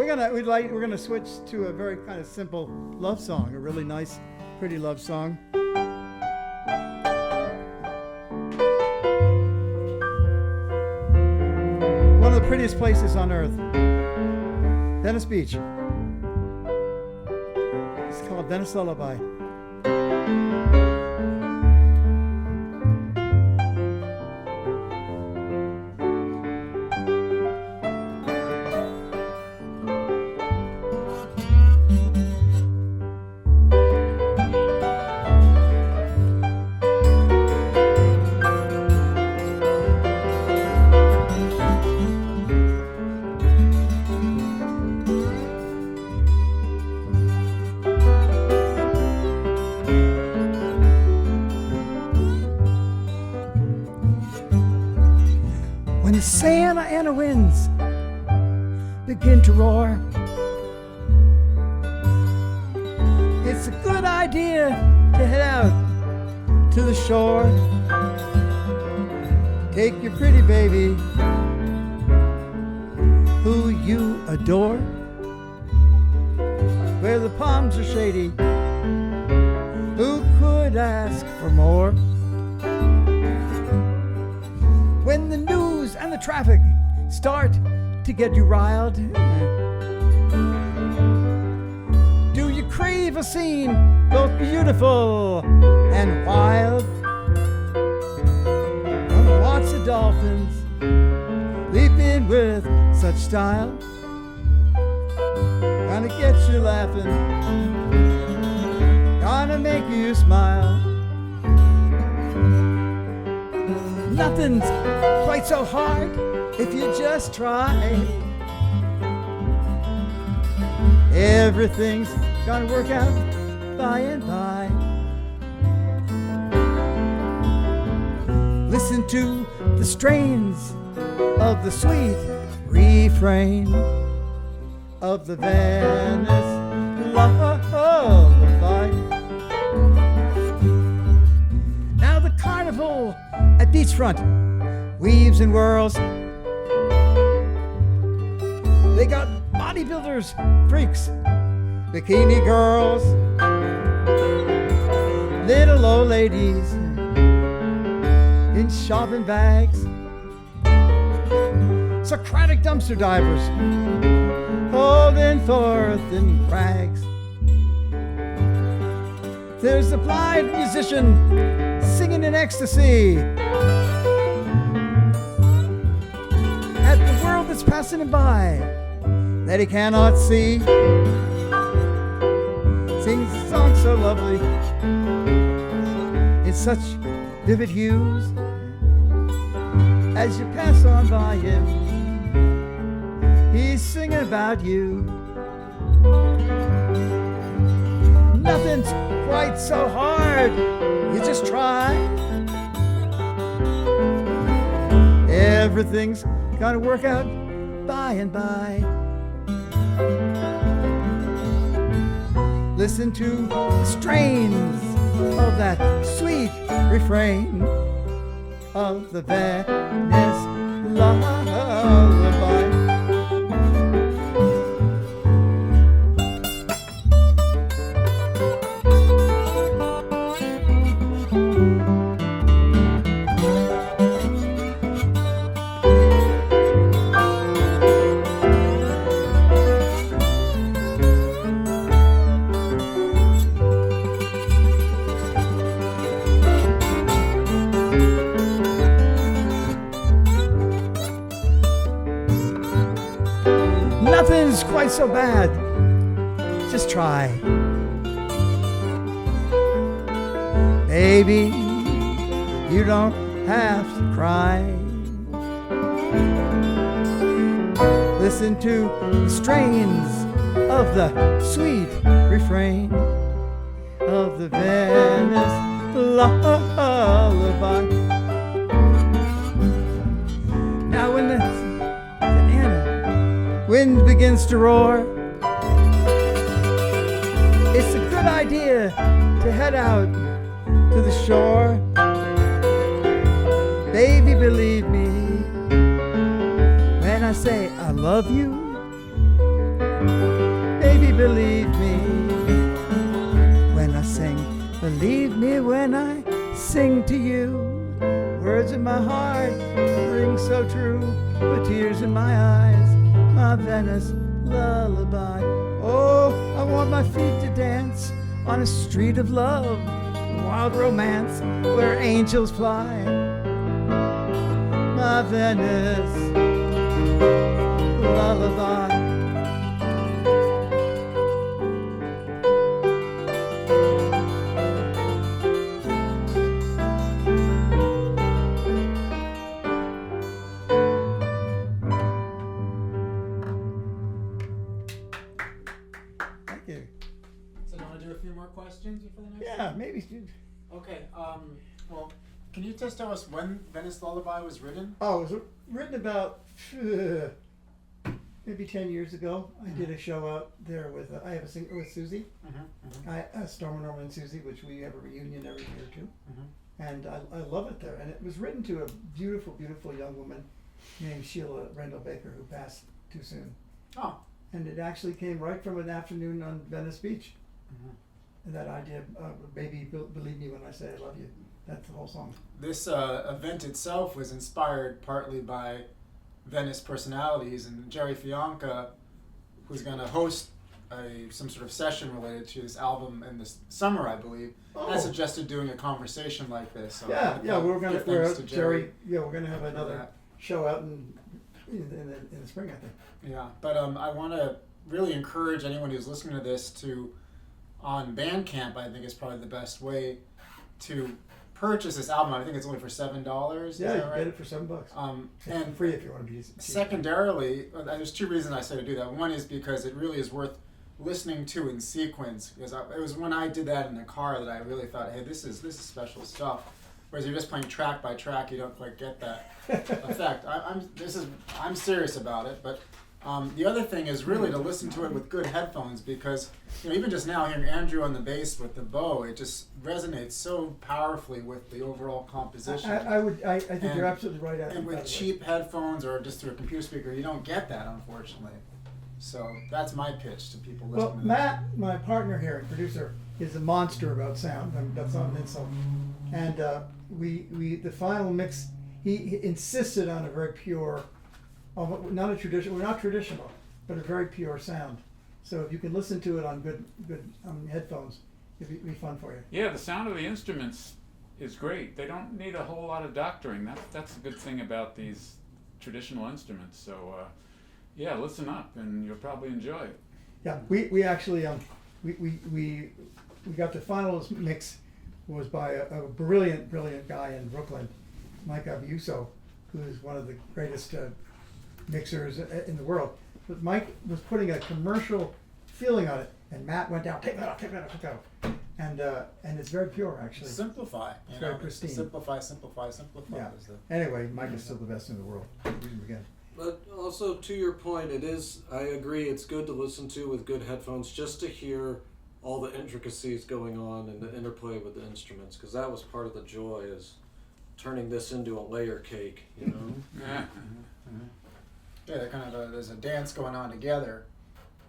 We're gonna switch to a very kind of simple love song, a really nice, pretty love song. One of the prettiest places on earth, Venice Beach. It's called Venice Lullaby. When the Santa Ana winds begin to roar, it's a good idea to head out to the shore. Take your pretty baby, who you adore, where the palms are shady. Who could ask for more? When the news and the traffic start to get you riled, do you crave a scene both beautiful and wild? Wanna watch the dolphins leap in with such style, gonna get you laughing, gonna make you smile. Nothing's quite so hard if you just try. Everything's gonna work out by and by. Listen to the strains of the sweet refrain of the Venice Lullaby. Now the carnival at beachfront weaves and whirls. They got bodybuilders, freaks, bikini girls, little old ladies in shopping bags, Socratic dumpster divers holding forth in rags. There's a blind musician singing in ecstasy at the world that's passing him by that he cannot see. Sings a song so lovely in such vivid hues. As you pass on by him, he's singing about you. Nothing's quite so hard, you just try. Everything's gonna work out by and by. Listen to the strains of that sweet refrain of the Venice Lullaby. Nothing's quite so bad, just try. Baby, you don't have to cry. Listen to the strains of the sweet refrain of the Venice Lullaby. Now when the wind begins to roar, it's a good idea to head out to the shore. Baby, believe me when I say I love you. believe me when I sing. Believe me when I sing to you. Words in my heart ring so true, but tears in my eyes, my Venice lullaby. Oh, I want my feet to dance on a street of love, wild romance where angels fly. My Venice lullaby. Thank you. So do you want to do a few more questions for the next Yeah, maybe. Okay, well, can you just tell us when Venice Lullaby was written? Oh, it was written about maybe 10 years ago. I did a show out there with, I have a singer with Susie. Storm and Norman and Susie, which we have a reunion every year too. And I love it there. And it was written to a beautiful, beautiful young woman named Sheila Rendell Baker, who passed too soon. Oh. And it actually came right from an afternoon on Venice Beach. And that idea, baby, believe me when I say I love you. That's the whole song. This event itself was inspired partly by Venice personalities, and Jerry Fianca, who's going to host some sort of session related to this album in this summer, I believe, has suggested doing a conversation like this. So we're gonna have another show out in the spring, I think. Yeah, but I want to really encourage anyone who's listening to this to, on Bandcamp, I think is probably the best way to purchase this album. I think it's only for $7. Yeah, you can get it for $7. And free if you want to be cheap. Secondarily, there's two reasons I say to do that. One is because it really is worth listening to in sequence. Because it was when I did that in the car that I really thought, hey, this is special stuff. Whereas you're just playing track by track, you don't quite get that effect. I'm serious about it, but. The other thing is really to listen to it with good headphones, because even just now hearing Andrew on the bass with the bow, it just resonates so powerfully with the overall composition. I think you're absolutely right. And with cheap headphones or just through a computer speaker, you don't get that, unfortunately. So that's my pitch to people listening. Well, Matt, my partner here and producer, is a monster about sound. I mean, that's not an insult. And the final mix, he insisted on a very pure. Not a traditional. We're not traditional, but a very pure sound. So if you can listen to it on good headphones, it'd be fun for you. Yeah, the sound of the instruments is great. They don't need a whole lot of doctoring. That's a good thing about these traditional instruments. So yeah, listen up, and you'll probably enjoy it. Yeah, we actually we got the final mix was by a brilliant guy in Brooklyn, Mike Abiuso, who is one of the greatest. Mixers in the world, but Mike was putting a commercial feeling on it, and Matt went down, take that off, and it's very pure actually. Simplify, it's very pristine. Simplify. Yeah. Anyway, Mike is still the best in the world. Again. But also to your point, I agree, it's good to listen to with good headphones just to hear all the intricacies going on and the interplay with the instruments, because that was part of the joy, is turning this into a layer cake, Yeah, there's a dance going on together,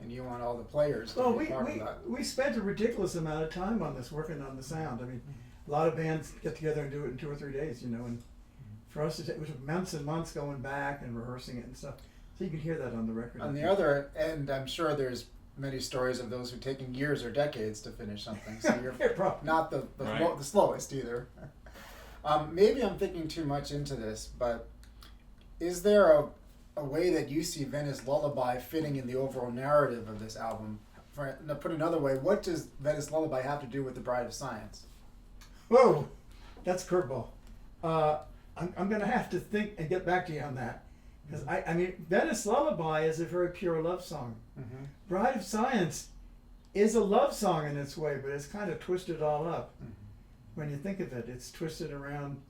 and you want all the players to be part of that. We spent a ridiculous amount of time on this, working on the sound. I mean, a lot of bands get together and do it in 2 or 3 days, and for us it was months and months going back and rehearsing it and stuff. So you can hear that on the record. On the other end, I'm sure there's many stories of those who are taking years or decades to finish something. So you're not the slowest either. Maybe I'm thinking too much into this, but is there a way that you see Venice Lullaby fitting in the overall narrative of this album? Put another way, what does Venice Lullaby have to do with The Bride of Science? Whoa, that's a curveball. I'm going to have to think and get back to you on that. Because I mean, Venice Lullaby is a very pure love song. Bride of Science is a love song in its way, but it's kind of twisted all up. When you think of it, it's twisted around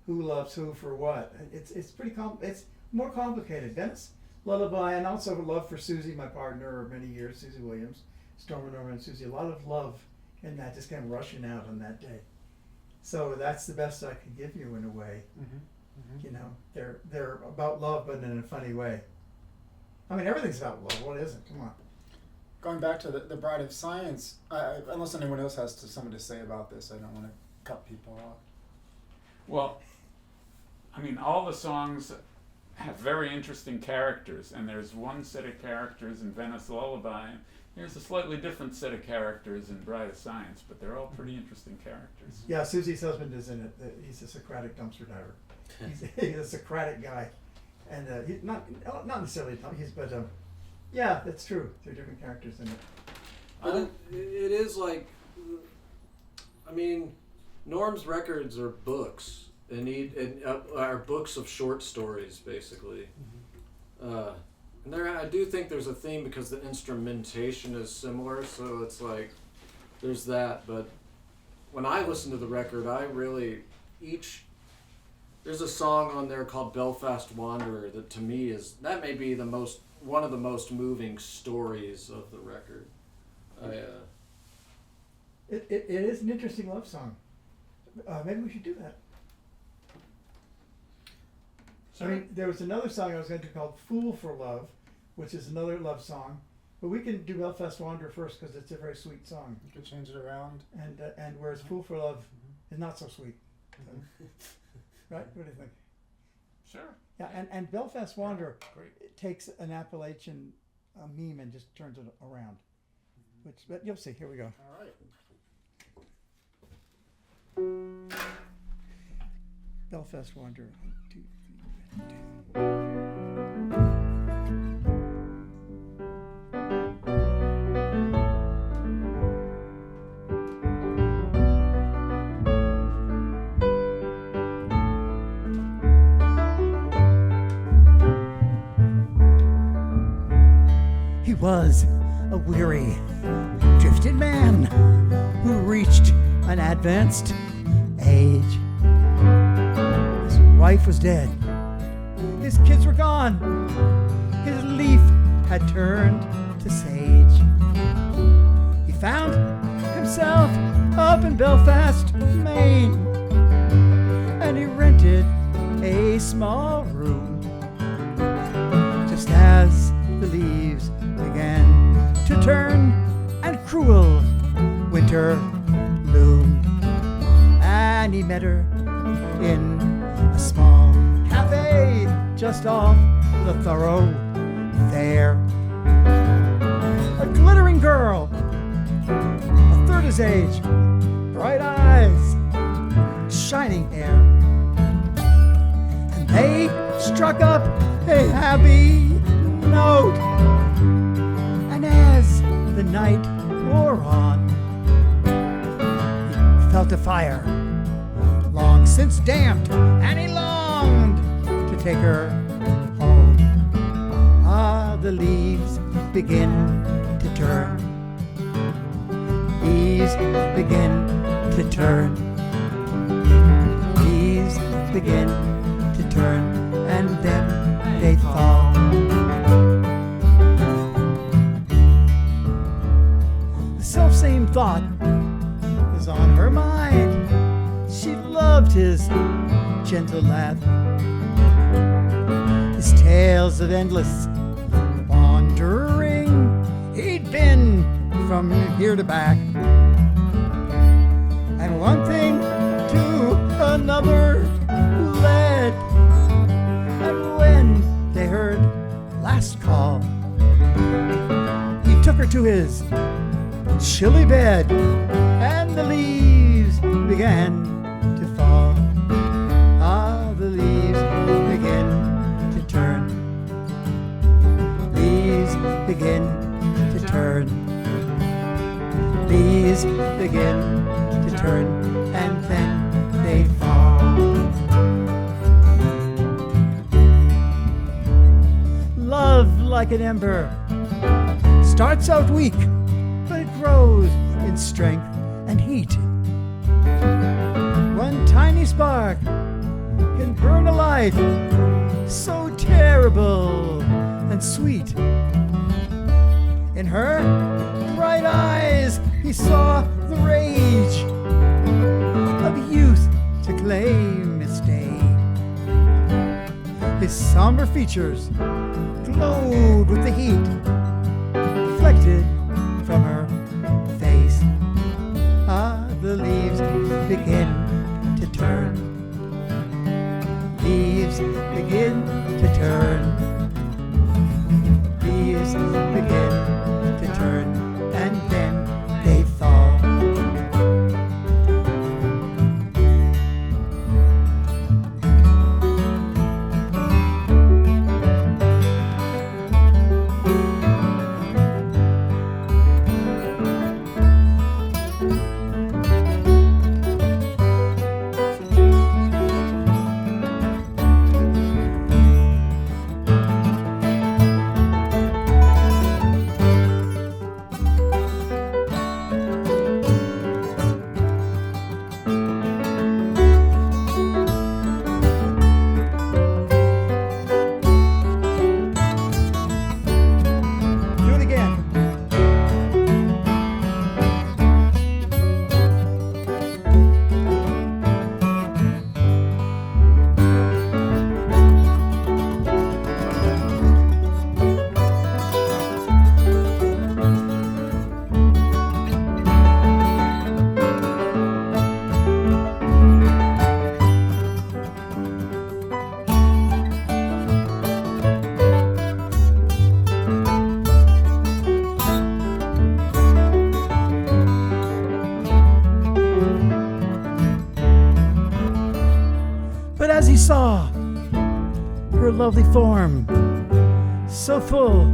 who loves who for what. It's pretty it's more complicated. Venice Lullaby, and also love for Susie, my partner of many years, Susie Williams, Storm and Norman and Susie. A lot of love, and that just came rushing out on that day. So that's the best I could give you in a way. They're about love, but in a funny way. I mean, everything's about love. What isn't? Come on. Going back to the Bride of Science, unless anyone else has something to say about this, I don't want to cut people off. Well, I mean, all the songs have very interesting characters, and there's one set of characters in Venice Lullaby. There's a slightly different set of characters in Bride of Science, but they're all pretty interesting characters. Yeah, Susie's husband is in it. He's a Socratic dumpster diver. He's a Socratic guy, and he's not necessarily but yeah, that's true. There are different characters in it. But it is like, I mean, Norm's records are books, and are books of short stories, basically. And there, I do think there's a theme because the instrumentation is similar, so it's like there's that. But when I listen to the record, there's a song on there called Belfast Wanderer that to me may be one of the most moving stories of the record. It is an interesting love song. Maybe we should do that. I mean, there was another song I was going to do called Fool for Love, which is another love song. But we can do Belfast Wanderer first because it's a very sweet song. You could change it around. And whereas Fool for Love is not so sweet. So, right? What do you think? Sure. Yeah, and Belfast Wanderer Great. it takes an Appalachian meme and just turns it around. But you'll see. Here we go. All right. Belfast Wanderer. 1, 2, 3, 2. He was a weary, drifted man who reached an advanced age. His wife was dead. His kids were gone. His leaf had turned to sage. He found himself up in Belfast, Maine, and he rented a small room. Just as the leaves began to turn and cruel winter loomed, and he met her in a small cafe just off the thoroughfare. A glittering girl, a third his age, bright eyes, shining hair, and they struck up a happy note. And as the night wore on, he felt a fire long since damped, and he longed to take her home. Ah, the leaves begin to turn. Leaves begin to turn. Leaves begin to turn, and then they fall. The selfsame thought is on her mind. She loved his gentle laugh, his tales of endless wandering. He'd been from here to back, and one thing to another led. And when they heard last call, he took her to his chilly bed, and the leaves began to fall. Ah, the leaves begin to turn. Leaves begin to turn. Leaves begin to turn, and then they fall. Love, like an ember, starts out weak, but it grows in strength and heat. One tiny spark can burn a life so terrible and sweet. In her bright eyes he saw the rage of youth to claim its day. His somber features glowed with the heat reflected leaves begin to turn. Leaves begin to turn, and then they fall. Do it again. But as he saw her lovely form, so full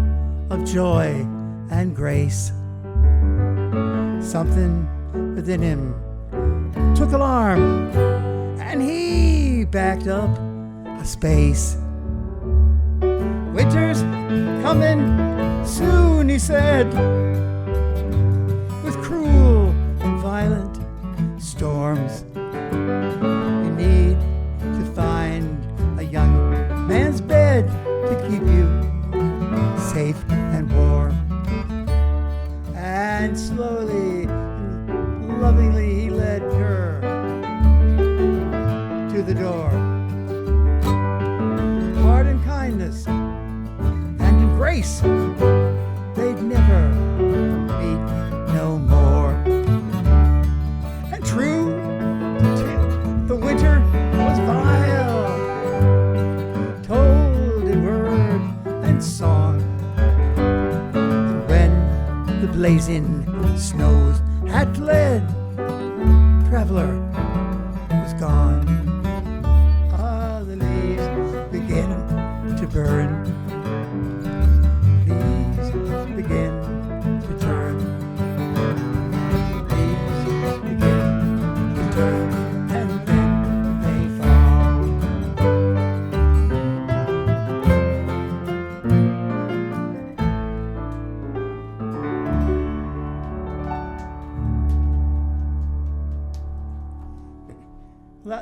of joy and grace, something within him took alarm, and he backed up a space. Winter's coming soon, he said, with cruel and violent storms. You need to find a young man's bed to keep you safe and warm. And slowly, lovingly, he led her to the door. Art and kindness and in grace, they'd never meet no more. And true, the winter was vile, told in word and song. And when the blazing snows had fled, traveler was gone. Ah, the leaves begin to burn. Leaves begin to turn. Leaves begin to turn, and then they fall.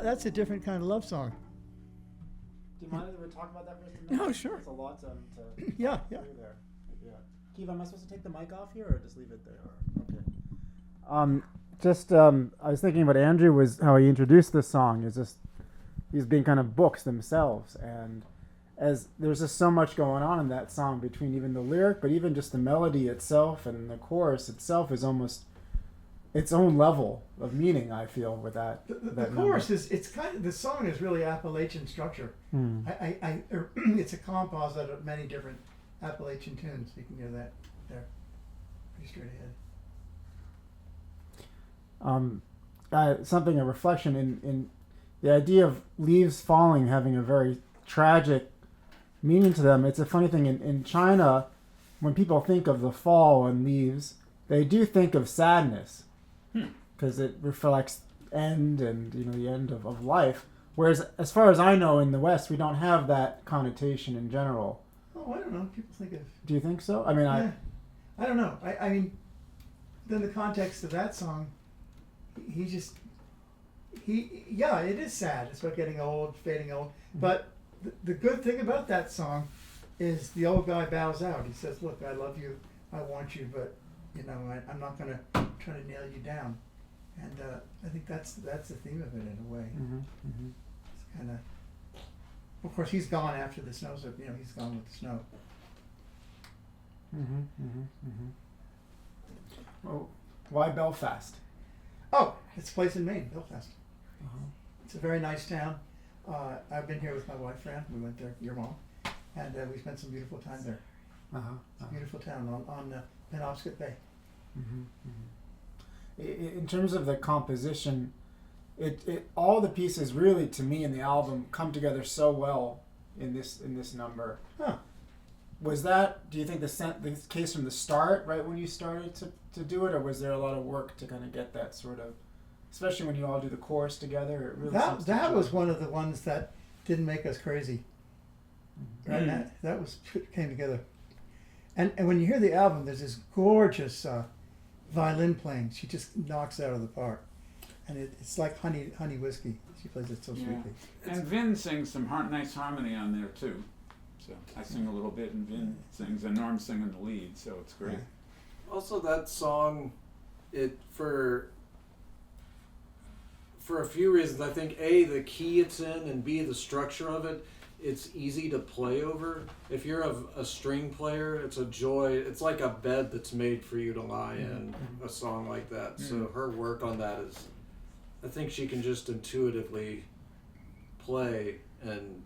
That's a different kind of love song. Do you mind if we talk about that for just a minute? No, sure. There's a lot to Yeah, talk yeah. through there. Yeah. Kiva, am I supposed to take the mic off here or just leave it there? Okay. I was thinking about Andrew was how he introduced this song is just these being kind of books themselves, and as there's just so much going on in that song between even the lyric, but even just the melody itself and the chorus itself is almost its own level of meaning. I feel with that. The chorus is the song is really Appalachian structure. It's a composite of many different Appalachian tunes. You can hear that there, pretty straight ahead. Something, a reflection in the idea of leaves falling having a very tragic meaning to them. It's a funny thing in China, when people think of the fall and leaves, they do think of sadness because it reflects end and the end of life. Whereas, as far as I know, in the West, we don't have that connotation in general. Oh, I don't know. People think of. Do you think so? I mean, I don't know. I mean, then the context of that song, it is sad. It's about getting old, fading old. But the good thing about that song is the old guy bows out. He says, "Look, I love you, I want you, but I'm not going to try to nail you down." And I think that's the theme of it in a way. It's kind of course, he's gone after the snow, so he's gone with the snow. Well, why Belfast? Oh, it's a place in Maine, Belfast. It's a very nice town. I've been here with my wife, Fran. We went there, your mom, and we spent some beautiful time there. It's a beautiful town on Penobscot Bay. In terms of the composition, it all the pieces really, to me, in the album come together so well in this number. Huh. Was that, do you think, the case from the start, right when you started to do it, or was there a lot of work to kind of get that sort of, especially when you all do the chorus together? It really seems to That gel. was one of the ones that didn't make us crazy. Right? That was came together. And when you hear the album, there's this gorgeous violin playing. She just knocks it out of the park. And it's like honey whiskey. She plays it so sweetly. And Vin sings some nice harmony on there too. So I sing a little bit and Vin sings, and Norm's singing the lead, so it's great. Also, that song, for a few reasons. I think A, the key it's in, and B, the structure of it. It's easy to play over. If you're a string player, it's a joy. It's like a bed that's made for you to lie in. A song like that. So her work on that is, I think she can just intuitively play, and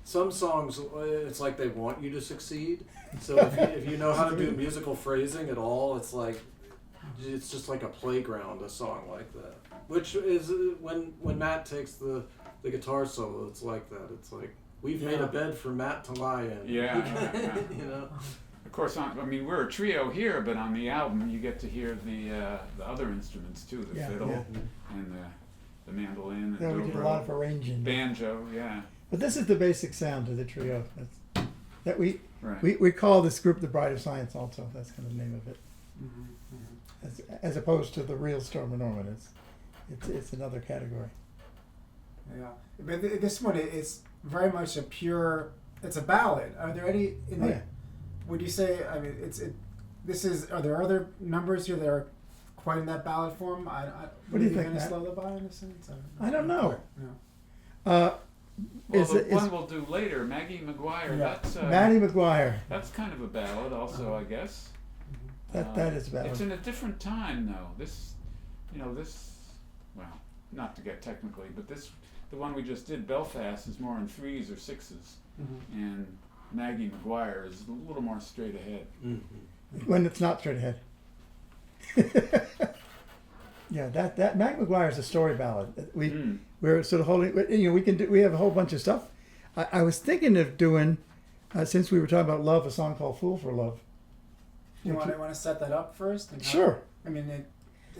some songs, it's like they want you to succeed. So if you know how to do musical phrasing at all, it's just like a playground, a song like that. Which is when Matt takes the guitar solo, it's like that. It's like, we've made a bed for Matt to lie in. Yeah. You know. Of course, we're a trio here, but on the album you get to hear the other instruments too, the fiddle and the mandolin, Yeah, we did a lot of arranging. banjo, yeah. But this is the basic sound of the trio. That we Right. we call this group the Bride of Science also. That's kind of the name of it. As opposed to the real Storm and Norman. It's another category. Yeah, but this one is very much it's a ballad. Are there any? Would you say? I mean, Are there other numbers here that are quite in that ballad form? What do you think, Venice Matt? Lullaby in a sense? I don't know. No. Well, the one we'll do later, Maggie McGuire. Yeah. That's Maddie McGuire. That's kind of a ballad, also, I guess. That is a ballad. It's in a different time, though. This, well, not to get technically, but the one we just did, Belfast, is more in 3s or 6s, and Maggie McGuire is a little more straight ahead. When it's not straight ahead. Yeah, that Mac McGuire is a story ballad. We're sort of holding. We have a whole bunch of stuff. I was thinking of doing, since we were talking about love, a song called "Fool for Love." Do you want to set that up first? Sure. I mean,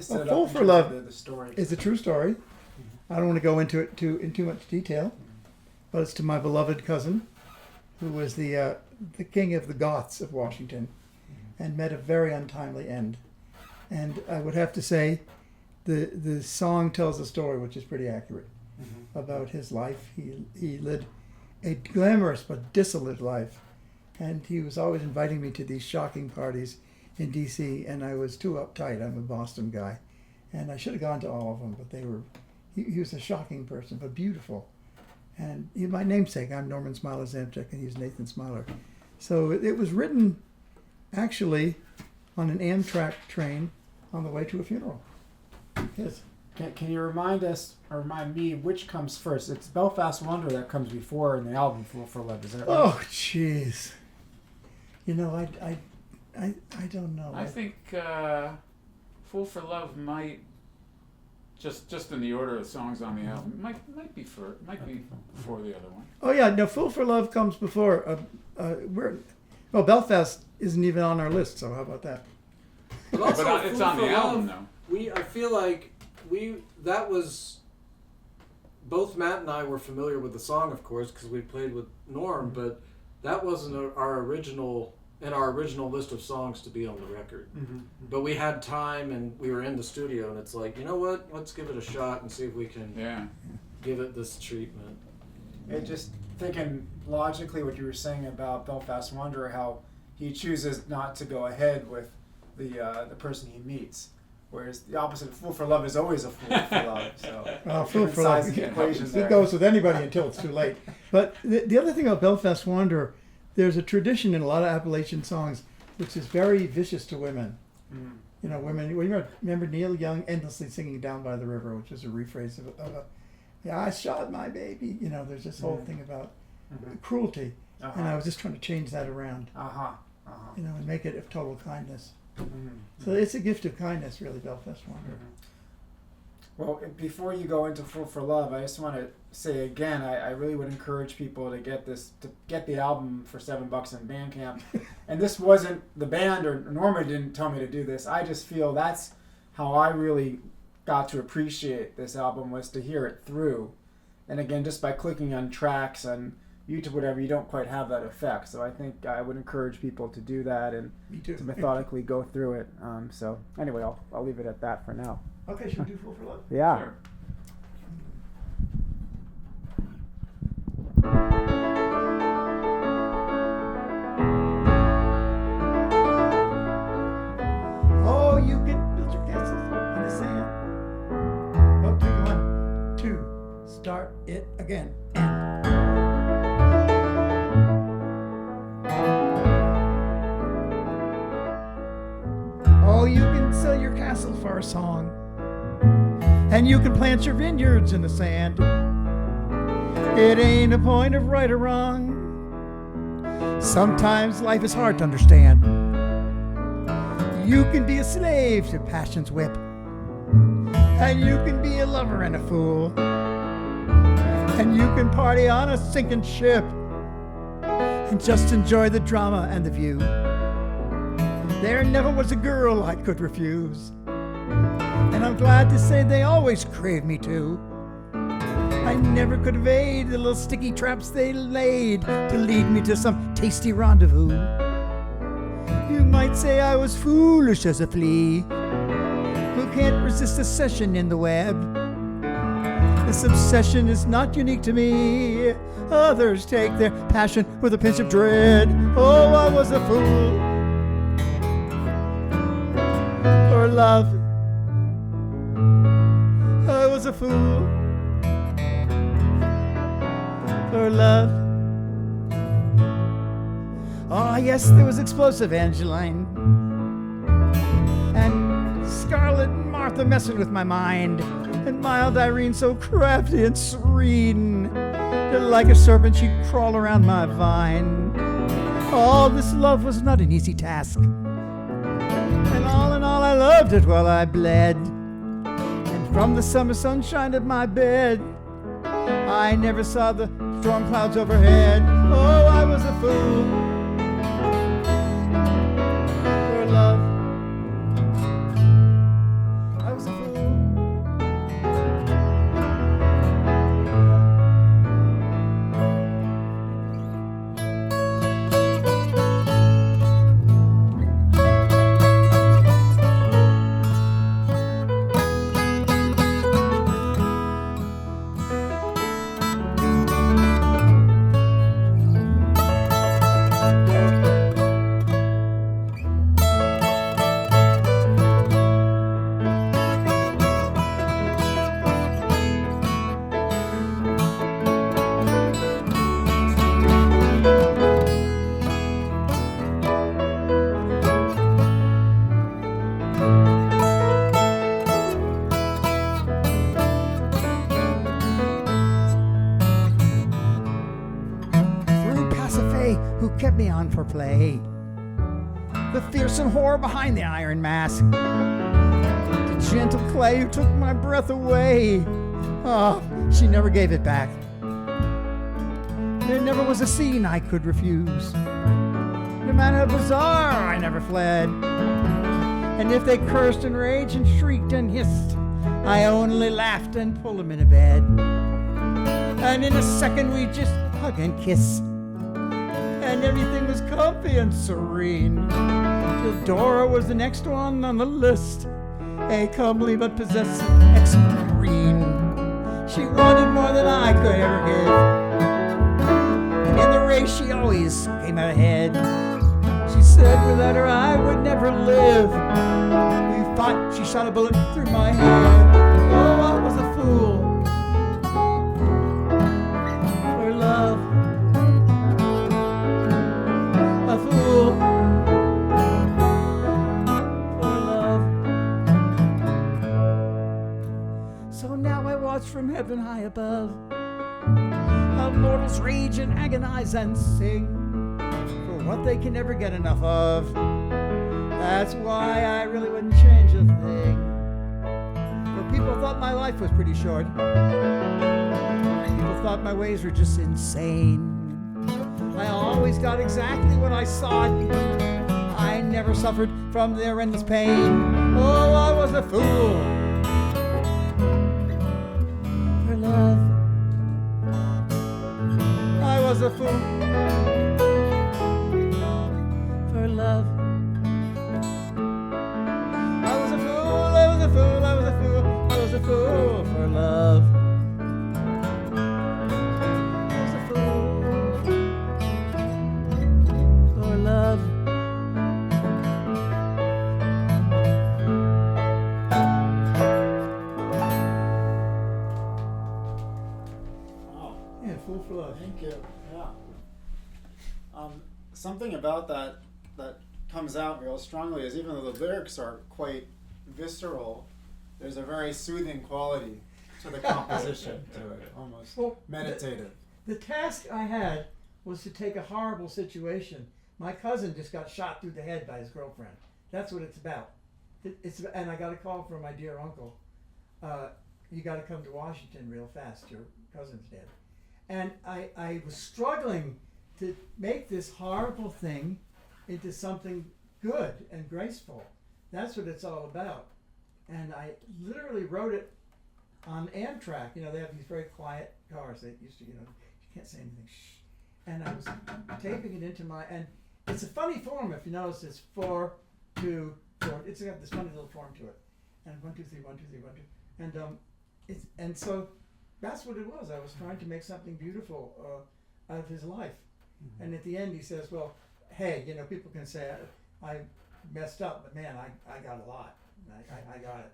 Fool for Love the story. is a true story. I don't want to go into it in too much detail, but it's to my beloved cousin, who was the king of the Goths of Washington, and met a very untimely end. And I would have to say, the song tells a story which is pretty accurate about his life. He led a glamorous but dissolute life, and he was always inviting me to these shocking parties in D.C., and I was too uptight. I'm a Boston guy, and I should have gone to all of them, but they were. He was a shocking person, but beautiful. And my namesake, I'm Norman Smiler Zamcheck, and he's Nathan Smiler. So it was written, actually, on an Amtrak train on the way to a funeral. Yes. Can you remind me which comes first? It's Belfast Wonder that comes before in the album Fool for Love, is that right? Oh, jeez. I don't know. I think Fool for Love might, just in the order of songs on the album, might be before the other one. Oh yeah, no, Fool for Love comes before. Belfast isn't even on our list, so how about that? But also, But it's Fool on for the album, Love, though. I feel like that was, both Matt and I were familiar with the song, of course, because we played with Norm, but that wasn't our original list of songs to be on the record. But we had time and we were in the studio, and it's like, you know what, let's give it a shot and see if we can give it this treatment. Just thinking logically what you were saying about Belfast Wonder, how he chooses not to go ahead with the person he meets. Whereas the opposite of Fool for Love is always a fool for love. So Fool for Love, it goes with anybody until it's too late. But the other thing about Belfast Wanderer, there's a tradition in a lot of Appalachian songs which is very vicious to women. Women. Remember Neil Young endlessly singing "Down by the River," which is a rephrase of yeah, I shot my baby. You know, there's this whole thing about cruelty, and I Uh-huh. was just trying to change that around. Uh-huh. You know, and make it of total kindness. Mhm. So it's a gift of kindness, really, Belfast Wanderer. Well, before you go into Fool for Love, I just want to say again, I really would encourage people to get the album for $7 in Bandcamp. And this wasn't the band, or Norma didn't tell me to do this. I just feel that's how I really got to appreciate this album, was to hear it through. And again, just by clicking on tracks on YouTube, whatever, you don't quite have that effect. So I think I would encourage people to do that and Me too. to methodically go through it. So anyway, I'll leave it at that for now. Okay, should we do Fool for Love? Yeah. Sure. Oh, you can build your castles in the sand. Oh, take 1, 2, start it again. Oh, you can sell your castle for a song, and you can plant your vineyards in the sand. It ain't a point of right or wrong. Sometimes life is hard to understand. You can be a slave to passion's whip, and you can be a lover and a fool, and you can party on a sinking ship and just enjoy the drama and the view. There never was a girl I could refuse, and I'm glad to say they always crave me too. I never could evade the little sticky traps they laid to lead me to some tasty rendezvous. You might say I was foolish as a flea who can't resist a session in the web. This obsession is not unique to me. Others take their passion with a pinch of dread. Oh, I was a fool for love. I was a fool for love. Oh, yes, there was explosive Angeline and Scarlet Martha messing with my mind, and mild Irene so crafty and serene that like a serpent she'd crawl around my vine. All this love was not an easy task, and all in all I loved it while I bled. And from the summer sunshine of my bed, I never saw the storm clouds overhead. Oh, I was a fool for love. I was a fool. Who kept me on for play, the fearsome whore behind the iron mask, the gentle clay who took my breath away. Oh, she never gave it back. There never was a scene I could refuse. No matter how bizarre, I never fled. And if they cursed and raged and shrieked and hissed, I only laughed and pulled them in a bed. And in a second we just hug and kiss, and everything was comfy and serene, till Dora was the next one on the list, a comely but possessive ex-marine. She wanted more than I could ever give. In the race she always came out ahead. She said without her I would never live. We fought, she shot a bullet through my head. Oh, I was a fool for love. A fool for love. So now I watch from heaven high above. How mortals rage and agonize and sing for what they can never get enough of. That's why I really wouldn't change a thing. Though people thought my life was pretty short. People thought my ways were just insane. I always got exactly what I sought. I never suffered from their endless pain. Oh, I was a fool for love. I was a fool for love. I was a fool, I was a fool, I was a fool, I was a fool for love. I was a fool for love. Yeah, fool for love. Thank you. Yeah. Something about that comes out real strongly is even though the lyrics are quite visceral, there's a very soothing quality to the composition to it, almost meditative. The task I had was to take a horrible situation. My cousin just got shot through the head by his girlfriend. That's what it's about. And I got a call from my dear uncle. You got to come to Washington real fast. Your cousin's dead. And I was struggling to make this horrible thing into something good and graceful. That's what it's all about. And I literally wrote it on Amtrak. You know, they have these very quiet cars. They used to, you can't say anything. Shh. And I was taping it into and it's a funny form if you notice. It's 4, 2, 4. It's got this funny little form to it. And 1, 2, 3, 1, 2, 3, 1, 2. And so that's what it was. I was trying to make something beautiful out of his life. Mm-hmm. And at the end he says, well, hey, people can say I messed up, but man, I got a lot. I got it.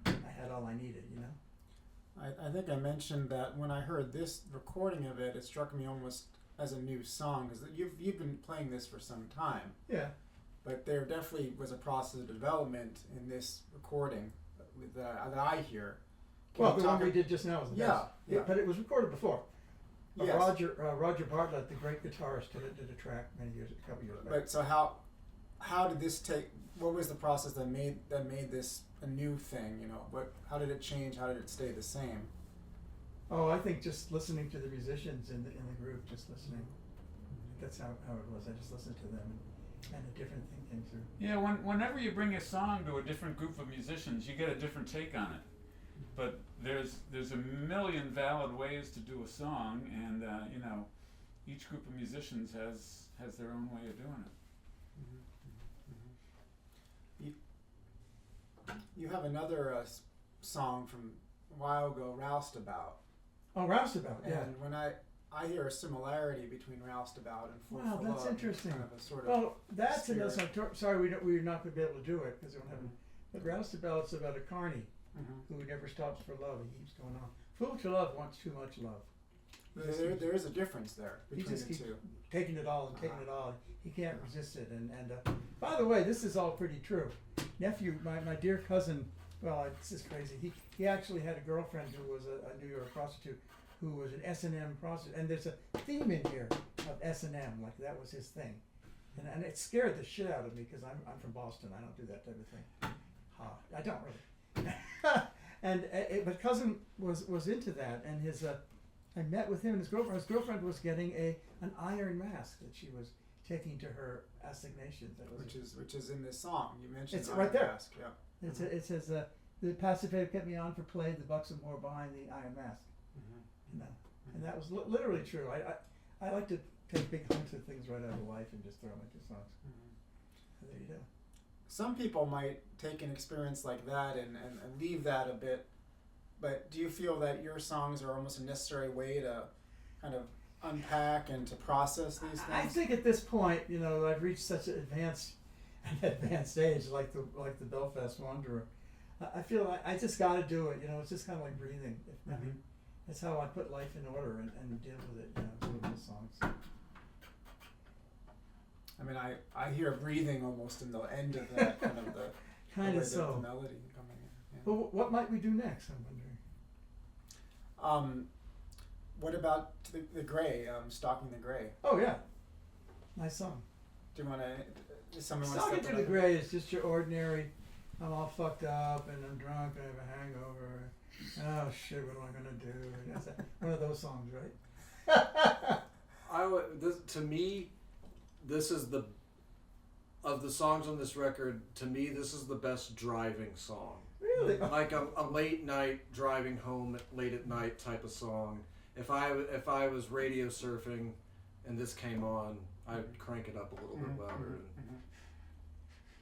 I had all I needed, I think I mentioned that when I heard this recording of it, it struck me almost as a new song, because you've been playing this for some time. Yeah. But there definitely was a process of development in this recording that I hear. Well, the one we did just now was the best. Yeah. But it was recorded before. Yes. Roger Bartlett, the great guitarist, did a track a couple years back. But so how did this take? What was the process that made this a new thing? How did it change? How did it stay the same? Oh, I think just listening to the musicians in the group, just listening. That's how it was. I just listened to them, and a different thing came through. Yeah, whenever you bring a song to a different group of musicians, you get a different take on it. But there's a million valid ways to do a song, and each group of musicians has their own way of doing it. You have another song from a while ago, Roustabout. Oh, Roustabout, yeah. And when I hear a similarity between Roustabout and Fool Wow, for that's Love, interesting. Kind of a sort of Well, that's spirit. another song. Sorry, we're not going to be able to do it because we don't have it. But Roustabout's about a carny who never stops for love. He keeps going on. Fool to Love wants too much love. There is a difference there He between just the keeps two. taking it all and taking it all. He can't resist it. And by the way, this is all pretty true. Nephew, my dear cousin, well, this is crazy. He actually had a girlfriend who was a New York prostitute, who was an S&M prostitute. And there's a theme in here of S&M, like that was his thing. And it scared the shit out of me because I'm from Boston. I don't do that type of thing. I don't really. But cousin was into that, and I met with him and his girlfriend. His girlfriend was getting an iron mask that she was taking to her assignations. Which is in this song. You mentioned It's Iron right there. Mask, yeah. It says the passive kept me on for play, the bucks and more behind the iron mask. And that was literally true. I like to take big hunks of things right out of life and just throw them into songs. And there you go. Some people might take an experience like that and leave that a bit, but do you feel that your songs are almost a necessary way to kind of unpack and to process these things? I think at this point, I've reached such an advanced age, like the Belfast Wanderer. I feel like I just got to do it. It's just kind of like breathing. I mean, that's how I put life in order and deal with it. With the songs. I mean, I hear breathing almost in the end of that kind of the Kind of so. the melody coming in. Yeah. But what might we do next? I'm What about the Gray? Stalking the Gray. Oh yeah, nice song. Do you want to? Stalking Through the Gray is just your ordinary. I'm all fucked up and I'm drunk and I have a hangover. Oh shit, what am I gonna do? That's one of those songs, right? To me, this is of the songs on this record. To me, this is the best driving song. Really? Like a late night driving home late at night type of song. If I was radio surfing, and this came on, I'd crank it up a little bit louder.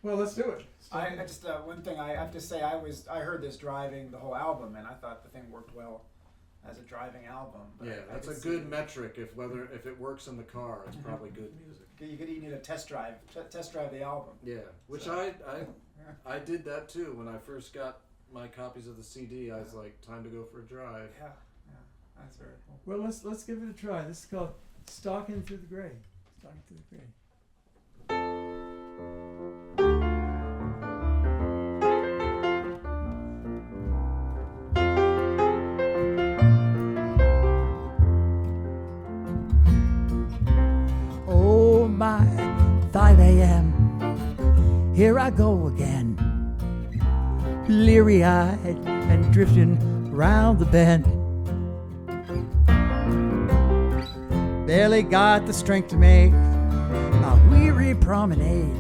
Well, let's do it. I just one thing I have to say, I heard this driving the whole album, and I thought the thing worked well as a driving album. But Yeah, that's a good metric. If it works in the car, it's probably good music. You need a test drive the album. Yeah, which So- I did that too when I first got my copies of the CD. I was like, time to go for a drive. Yeah, that's very cool. Well, let's give it a try. This is called Stalking Through the Gray. Stalking Through the Gray. Oh my, 5 a.m. Here I go again, bleary-eyed and drifting round the bend. Barely got the strength to make a weary promenade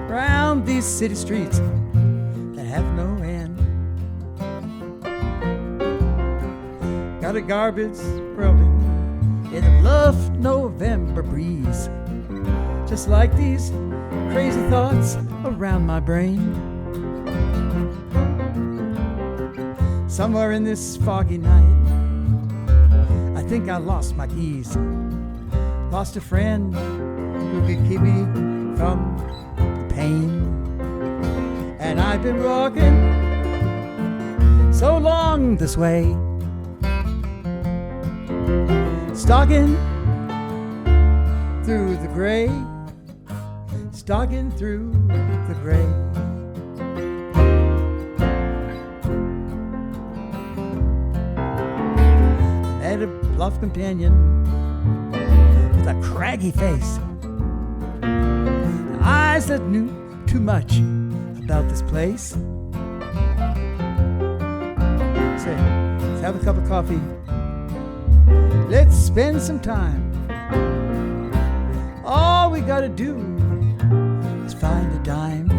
round these city streets that have no end. Got a garbage rolling in the bluff November breeze, just like these crazy thoughts around my brain. Somewhere in this foggy night, I think I lost my keys, lost a friend who could keep me from the pain. And I've been walking so long this way, stalking through the gray, stalking through the gray. Met a bluff companion with a craggy face, eyes that knew too much about this place. Said, let's have a cup of coffee. Let's spend some time. All we gotta do is find a dime.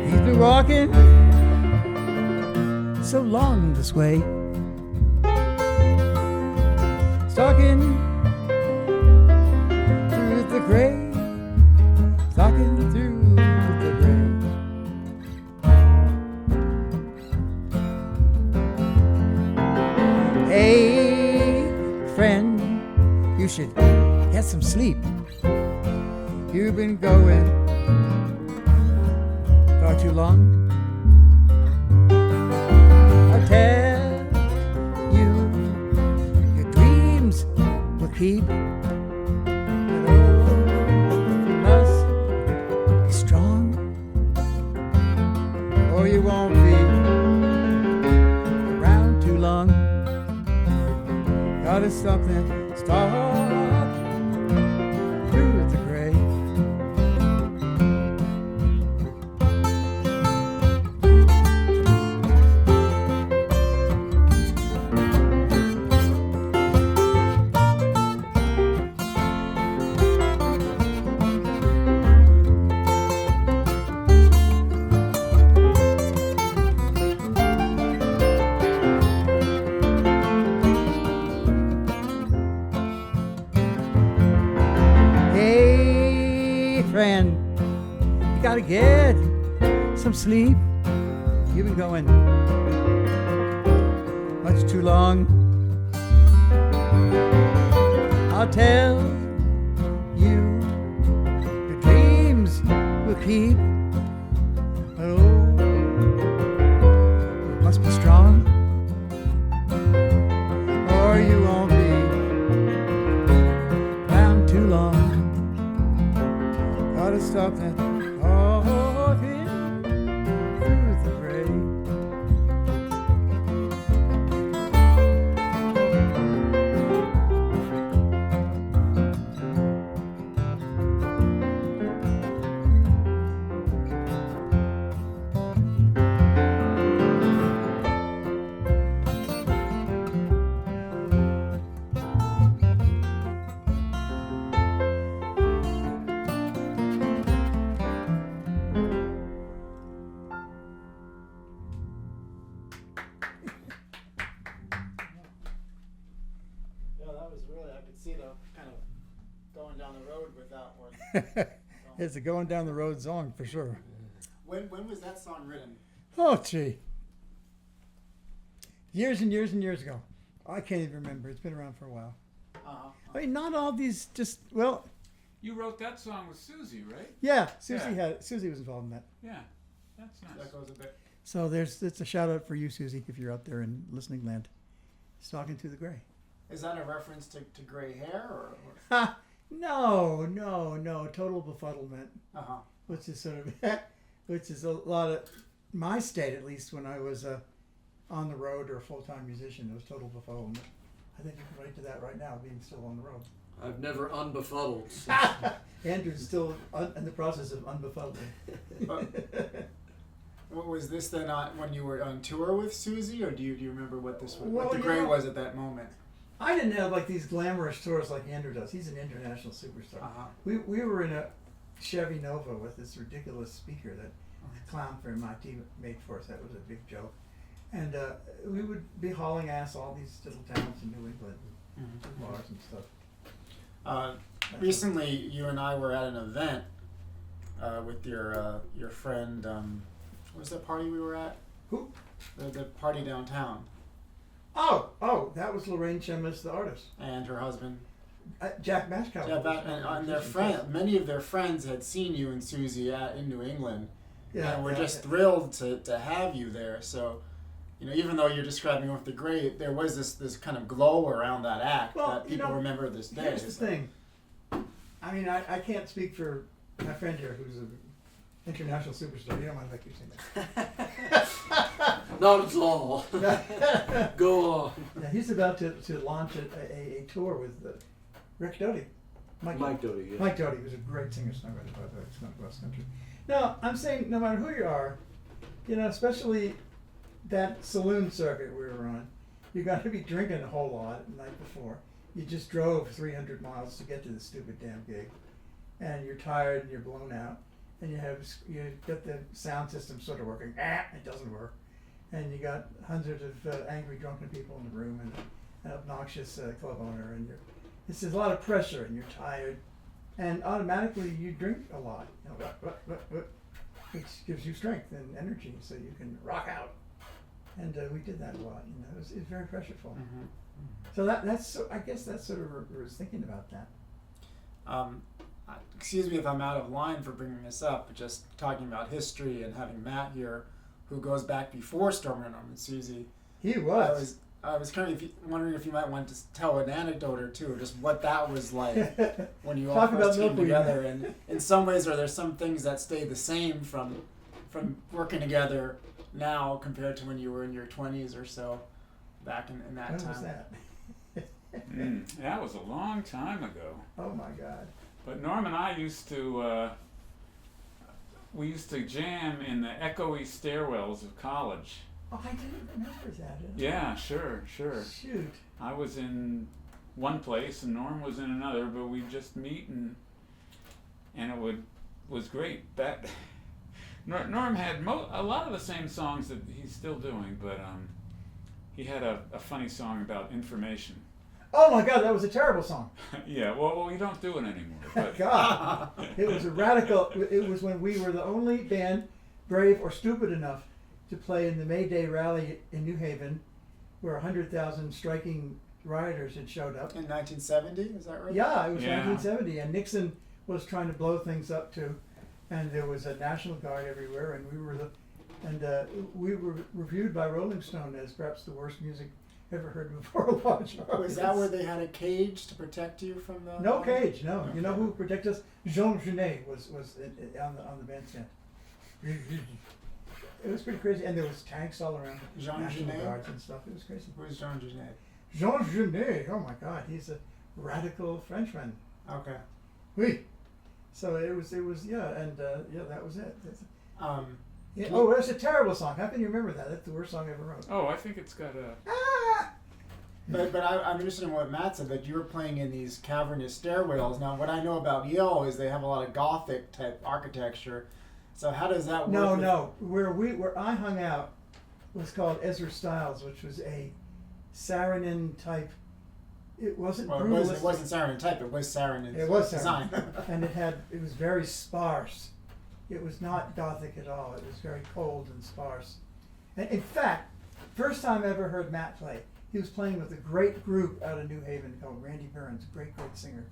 He's been walking so long this way, stalking through the gray, stalking through the gray. Hey, friend, you should get some sleep. You've been going far too long. I'll tell you, your dreams will keep. But oh, you must be strong, or you won't be around too long. Gotta something start through the gray. Friend, you gotta get some sleep. You've been going much too long. I'll tell you, your dreams will keep. Oh, you must be strong, or you won't be around too long. Gotta stop that talking through the gray. road with that one. It's a going down the road song for sure. When was that song written? Oh, gee. Years and years and years ago. I can't even remember. It's been around for a while. I mean, not all these just, well, You wrote that song with Susie, right? yeah, Susie Yeah. Susie was involved in that. Yeah, that's nice. That goes a bit. So it's a shout out for you, Susie, if you're out there in listening land. Stalking through the gray. Is that a reference to gray hair or? Ha! No, total befuddlement, Uh-huh. which is sort of, which is a lot of, my state at least, when I was on the road or a full-time musician, it was total befuddlement. I think you can relate to that right now, being still on the road. I've never unbefuddled. So. Andrew's still in the process of unbefuddling. What was this then when you were on tour with Susie, or do you remember what this was, Well, what the you gray know- was at that moment? I didn't have like these glamorous tours like Andrew does. He's an international superstar. Uh-huh. We were in a Chevy Nova with this ridiculous speaker that a clown from MIT made for us. That was a big joke. And we would be hauling ass all these little towns in New England, and bars and stuff. Recently, you and I were at an event with your friend. What was that party we were at? Who? The party downtown, Oh, that was Lorraine Chemis, the artist. and her husband. Jack Mashkow. Yeah, and their friend. Many of their friends had seen you and Susie in New England, and we're just thrilled to have you there. So, even though you're describing with the gray, there was this kind of glow around that act that people remember this day. Here's the thing. I mean, I can't speak for my friend here, who's an international superstar. You don't mind if I keep saying that. Not at all. Go on. Yeah, he's about to launch a tour with Rick Doty. Mike Doty, yeah. Mike Doty was a great singer-songwriter, by the way. It's not cross country. No, I'm saying no matter who you are, especially that saloon circuit we were on, you got to be drinking a whole lot the night before. You just drove 300 miles to get to this stupid damn gig, and you're tired and you're blown out, and you got the sound system sort of working. It doesn't work, and you got hundreds of angry drunken people in the room and an obnoxious club owner, and it's a lot of pressure, and you're tired, and automatically you drink a lot, which gives you strength and energy, so you can rock out. And we did that a lot. It was very pressureful. Mm-hmm. So I guess that's sort of I was thinking about that. Excuse me if I'm out of line for bringing this up, but just talking about history and having Matt here, who goes back before Stormy and Norm and Susie. He was. I was kind of wondering if you might want to tell an anecdote or two, or just what that was like when you all Talk about first came milkweed. together. And in some ways, are there some things that stay the same from working together now compared to when you were in your 20s or so back in that When time? was that? That was a long time ago. Oh my God. But Norm and I used to jam in the echoey stairwells of college. Oh, I didn't remember that. Yeah, sure. Shoot. I was in one place and Norm was in another, but we'd just meet and it was great. Norm had a lot of the same songs that he's still doing, but he had a funny song about information. Oh my God, that was a terrible song. Yeah, well, we don't do it anymore. But God, it was a radical. It was when we were the only band brave or stupid enough to play in the May Day rally in New Haven, where 100,000 striking rioters had showed up. In 1970, is that right? Yeah, it was Yeah. 1970, and Nixon was trying to blow things up too, and there was a National Guard everywhere, and we were reviewed by Rolling Stone as perhaps the worst music ever heard before large audience. Was that where they had a cage to protect you from the? No cage, no. You know who protected us? Jean Genet was on the bandstand. It was pretty crazy, and there was tanks all around, Jean National Genet? Guards and stuff. It was crazy. Who's Jean Genet? Jean Genet, oh my God, he's a radical Frenchman. Okay. Oui. So it was yeah, and that was it. Yeah. Can Oh, that's a terrible song. How can you remember that? That's the worst song I ever wrote. oh, I think it's got a. Ah! But I'm interested in what Matt said, that you were playing in these cavernous stairwells. Now, what I know about Yale is they have a lot of Gothic type architecture. So how does that work? No. Where I hung out was called Ezra Stiles, which was a Saarinen type it wasn't Well, brutal. it wasn't sarin type. It was sarin in It was design. and it was very sparse. It was not Gothic at all. It was very cold and sparse. And in fact, first time I ever heard Matt play, he was playing with a great group out of New Haven called Randy Burns, a great singer.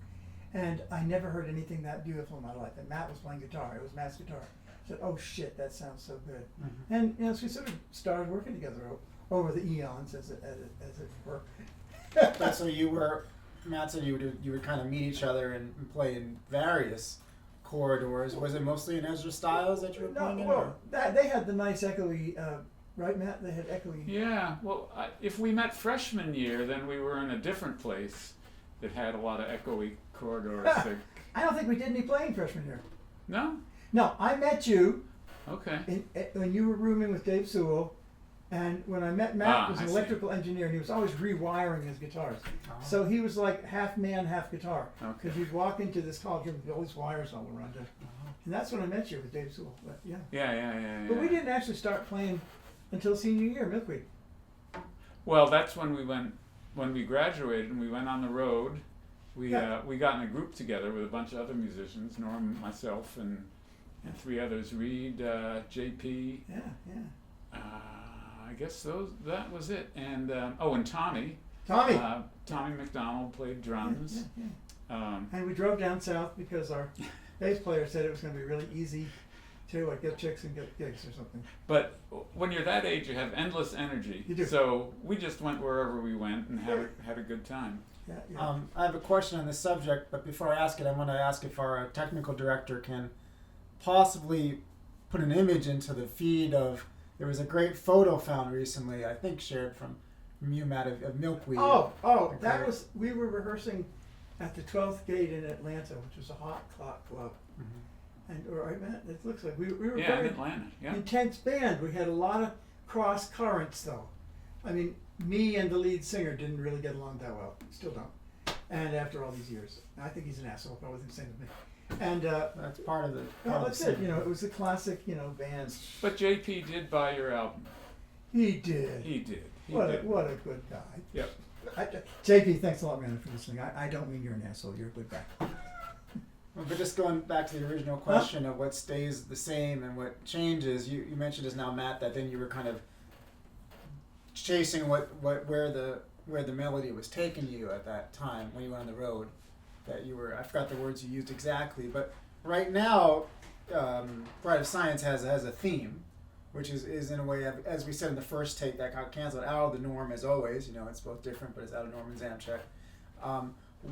And I never heard anything that beautiful in my life. And Matt was playing guitar. It was Matt's guitar. I said, oh shit, that sounds so good. Mm-hmm. And so we sort of started working together over the eons, as it were. But so Matt said you would kind of meet each other and play in various corridors. Was it mostly in Ezra Styles that you were playing in? Well, they had the nice echoey, right, Matt? They had echoey. Yeah, well, if we met freshman year, then we were in a different place that had a lot of echoey corridors. I don't think we did any playing freshman year. No? No, I met you Okay. when you were rooming with Dave Sewell, and when I met Matt, he was I an see. electrical engineer, and he was always rewiring his guitars. Oh. So he was like half man, half guitar. Okay. Because you'd walk into this college room with all these wires all around it. And that's when I met you with Dave Sewell. But, yeah. Yeah. But we didn't actually start playing until senior year, Milkweed. Well, that's when we graduated and we went on the road. We got in a group together with a bunch of other musicians, Norm, myself, and 3 others, Reed, JP. Yeah. I guess that was it. And and Tommy. Tommy. Tommy McDonald played drums. Yeah. And we drove down south because our bass player said it was going to be really easy to get chicks and get gigs or something. But when you're that age, you have endless energy. You do. So we just went wherever we went and had a good time. Yeah. I have a question on this subject, but before I ask it, I want to ask if our technical director can possibly put an image into the feed of. There was a great photo found recently, I think shared from you, Matt, of Milkweed. We were rehearsing at the 12th Gate in Atlanta, which was a hot clock club. Mm-hmm. And right, Matt, it looks like we were Yeah, very in Atlanta. Yeah. intense band. We had a lot of cross currents, though. I mean, me and the lead singer didn't really get along that well. Still don't. And after all these years, I think he's an asshole. Probably the same with me. And That's part of the. that's it. It was the classic, bands. But JP did buy your album. He did. He did. What a good guy. Yep. JP, thanks a lot, man, for listening. I don't mean you're an asshole. You're a good guy. Well, but just going back to the original question of what stays the same and what changes, you mentioned just now, Matt, that then you were kind of chasing where the melody was taking you at that time when you went on the road. That you were, I forgot the words you used exactly, but right now, Bride of Science has a theme, which is in a way, as we said in the first take that got canceled, out of the norm as always. It's both different, but it's out of norm and Zamcheck.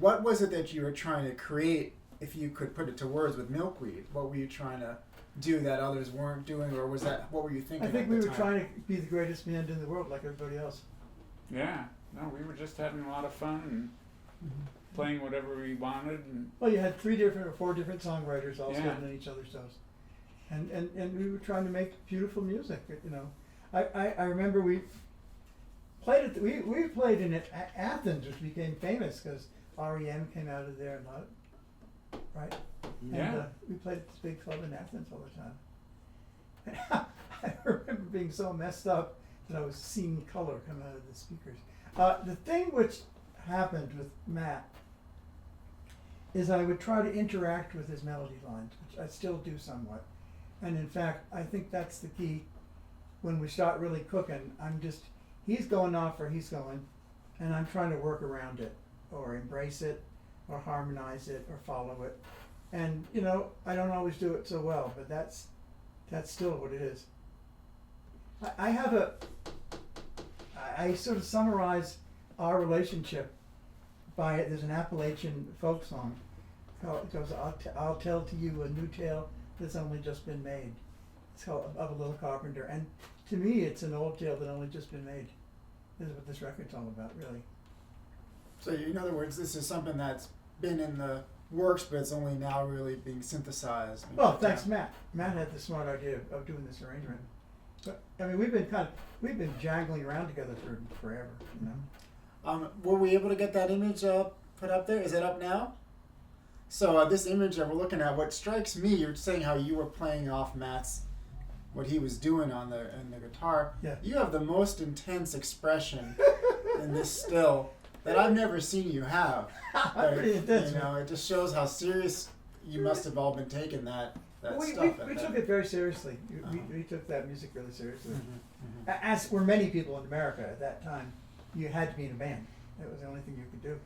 What was it that you were trying to create, if you could put it to words, with Milkweed? What were you trying to do that others weren't doing, or what were you thinking? I think at we the were time? trying to be the greatest band in the world, like everybody else. Yeah. No, we were just having a lot of fun and playing whatever we wanted. And Well, you had 3 different or 4 different songwriters all Yeah. sitting on each other's toes, and we were trying to make beautiful music. I remember we played we played in Athens, which became famous because REM came out of there, right? Yeah. And we played at this big club in Athens all the time. I remember being so messed up that I was seeing color come out of the speakers. The thing which happened with Matt is I would try to interact with his melody lines, which I still do somewhat. And in fact, I think that's the key. When we start really cooking, he's going off or he's going, and I'm trying to work around it, or embrace it, or harmonize it, or follow it. And I don't always do it so well, but that's still what it is. I sort of summarize our relationship there's an Appalachian folk song called, it goes, I'll tell to you a new tale that's only just been made. It's called Of a Little Carpenter, and to me it's an old tale that only just been made. This is what this record's all about, really. So in other words, this is something that's been in the works, but it's only now really being synthesized. Well, thanks, Matt. Matt had the smart idea of doing this arrangement. But I mean, we've been jangling around together for forever, Were we able to get that image put up there? Is it up now? So this image that we're looking at, what strikes me, you're saying how you were playing off Matt's, what he was doing in the guitar. Yeah. You have the most intense expression in this still. that I've never seen you have. Pretty intense. You know, it just shows how serious you must have all been taking that We stuff. we took it very seriously. We took that music really seriously. Mm-hmm. As were many people in America at that time. You had to be in a band. That was the only thing you could do.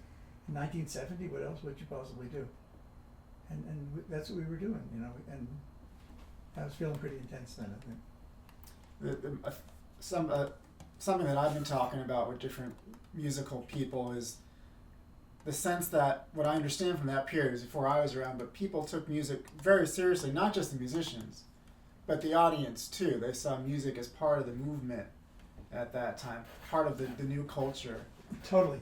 In 1970, what else would you possibly do? And that's what we were doing, you know. And I was feeling pretty intense then, I think. Something that I've been talking about with different musical people is the sense that what I understand from that period is before I was around, but people took music very seriously, not just the musicians, but the audience too. They saw music as part of the movement at that time, part of the new culture. Totally.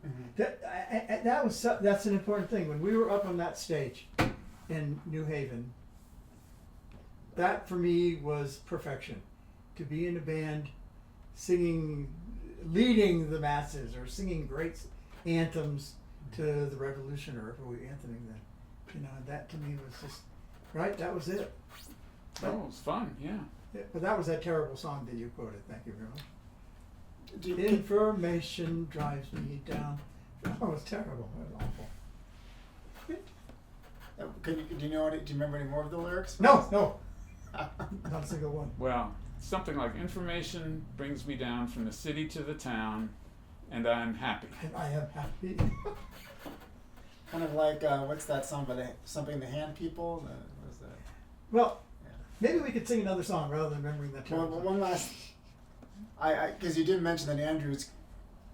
Mm-hmm. That's an important thing. When we were up on that stage in New Haven, that for me was perfection. To be in a band, singing, leading the masses, or singing great anthems to the revolution, or whatever we were antheming then. You know, that to me was just, right, that was it. Oh, it was fun, yeah. Yeah, but that was that terrible song that you quoted. Thank you very much. Do you, Information drives me down. Oh, it was terrible. It was awful. do you remember any more of the lyrics? No, not a single one. Well, something like information brings me down from the city to the town, and I'm happy. And I am happy. Kind of like, what's that song by something the Hand People? What is that? Well, Yeah. maybe we could sing another song rather than remembering that Well, terrible song. one last, because you did mention that Andrew's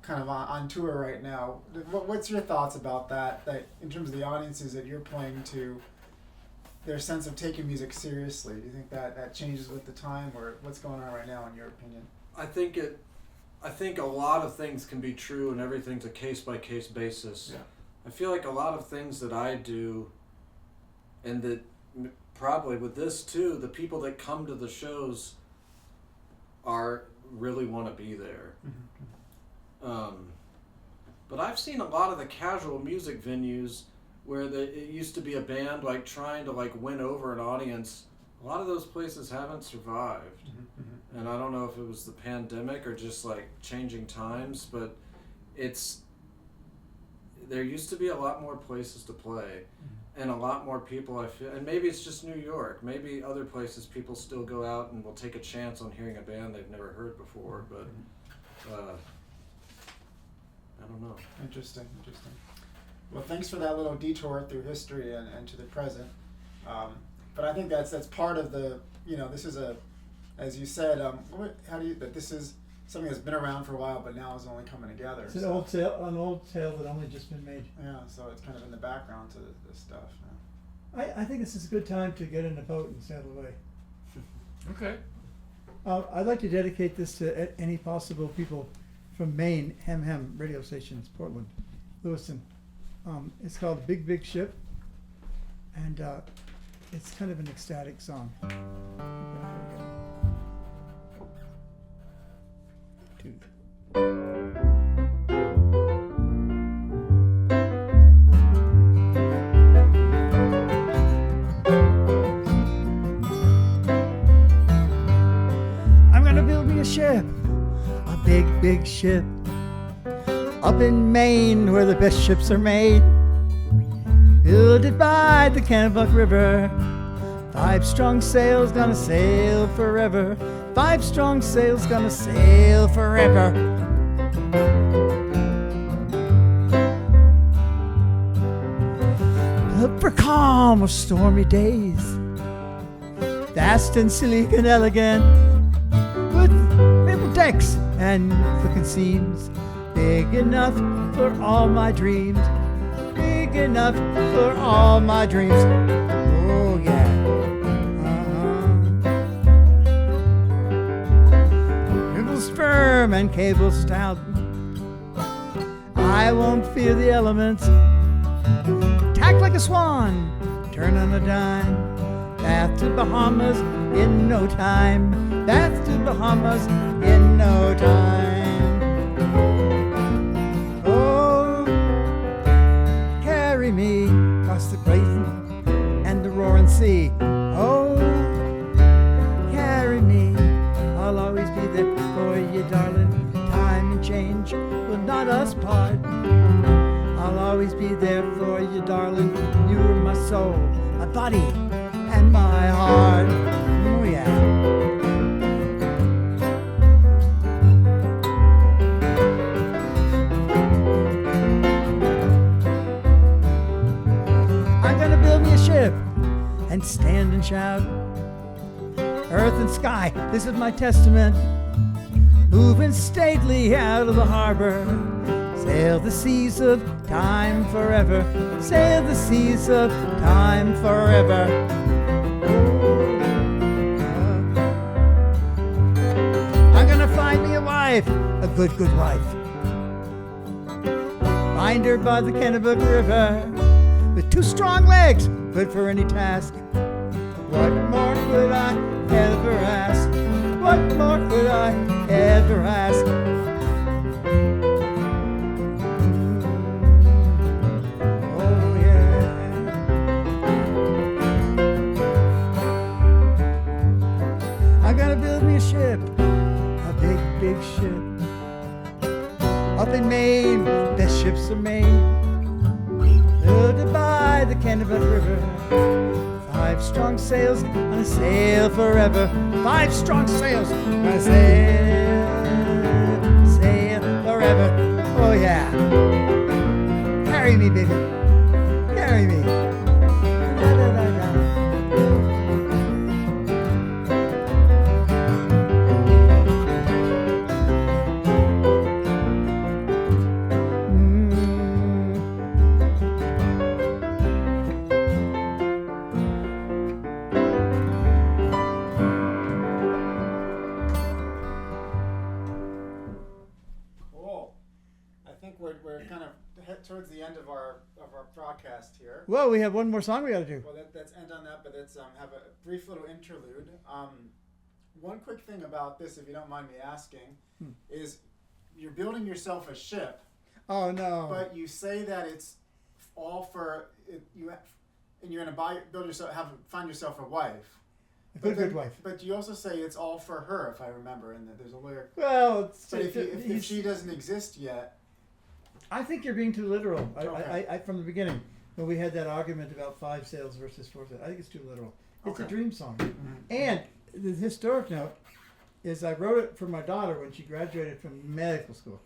kind of on tour right now. What's your thoughts about that? That in terms of the audiences that you're playing to, their sense of taking music seriously. Do you think that changes with the time, or what's going on right now, in your opinion? I think a lot of things can be true, and everything's a case by case basis. Yeah. I feel like a lot of things that I do, and that probably with this too, the people that come to the shows really want to be there. But I've seen a lot of the casual music venues where it used to be a band like trying to like win over an audience. A lot of those places haven't survived. And I don't know if it was the pandemic or just like changing times, but there used to be a lot more places to play and a lot more people, I feel, and maybe it's just New York, maybe other places people still go out and will take a chance on hearing a band they've never heard before, but I don't know. Interesting. Well, thanks for that little detour through history and to the present. But I think that's part of the, this is as you said, that this is something that's been around for a while, but now is only coming together. It's an old tale that only just been made. Yeah, so it's kind of in the background to this stuff. I think this is a good time to get in a boat and sail away. Okay. I'd like to dedicate this to any possible people from Maine, Hem radio stations, Portland, Lewiston. It's called Big Big Ship, and it's kind of an ecstatic song. I'm gonna build me a ship, a big, big ship, up in Maine where the best ships are made. Build it by the Kennebec River. 5 strong sails gonna sail forever. 5 strong sails gonna sail forever. Look for calm or stormy days, fast and sleek and elegant, with maple decks and crooked seams, big enough for all my dreams, big enough for all my dreams. Oh yeah. Ribble's firm and cable stout, I won't fear the elements. Tack like a swan, turn on a dime. Bath to Bahamas in no time. Bath to Bahamas in no time. Oh, carry me across the brazen and the roaring sea. Oh, carry me, I'll always be there for you, darling. Time and change will not set us apart. I'll always be there for you, darling. You are my soul, my body, and my heart. Oh yeah. I'm gonna build me a ship and stand and shout. Earth and sky, this is my testament. Moving stately out of the harbor. Sail the seas of time forever. Sail the seas of time forever. I'm gonna find me a wife, a good wife. Find her by the Kennebec River, with 2 strong legs, good for any task. What more could I ever ask? What more could I ever ask? Oh yeah. I gotta build me a ship, a big ship. Up in Maine, best ships are made. Built by the Kennebec River. 5 strong sails on a sail forever. 5 strong sails on a sail forever. Oh yeah. Carry me, baby. Carry me. Da, da, da, da. We're kind of head towards the end of our broadcast here. Whoa, we have one more song we gotta do. Well, let's end on that, but let's have a brief little interlude. One quick thing about this, if you don't mind me asking, is you're building yourself a ship. Oh no. But you say that it's all for you, and you're gonna find yourself a wife. A good wife. But you also say it's all for her, if I remember, and there's a lyric. Well, But if she doesn't exist yet. I think you're being too literal. Okay. I from the beginning, when we had that argument about 5 sails versus 4 sails, I think it's too literal. It's a Okay. dream song. And the historic note is I wrote it for my daughter when she graduated from medical school.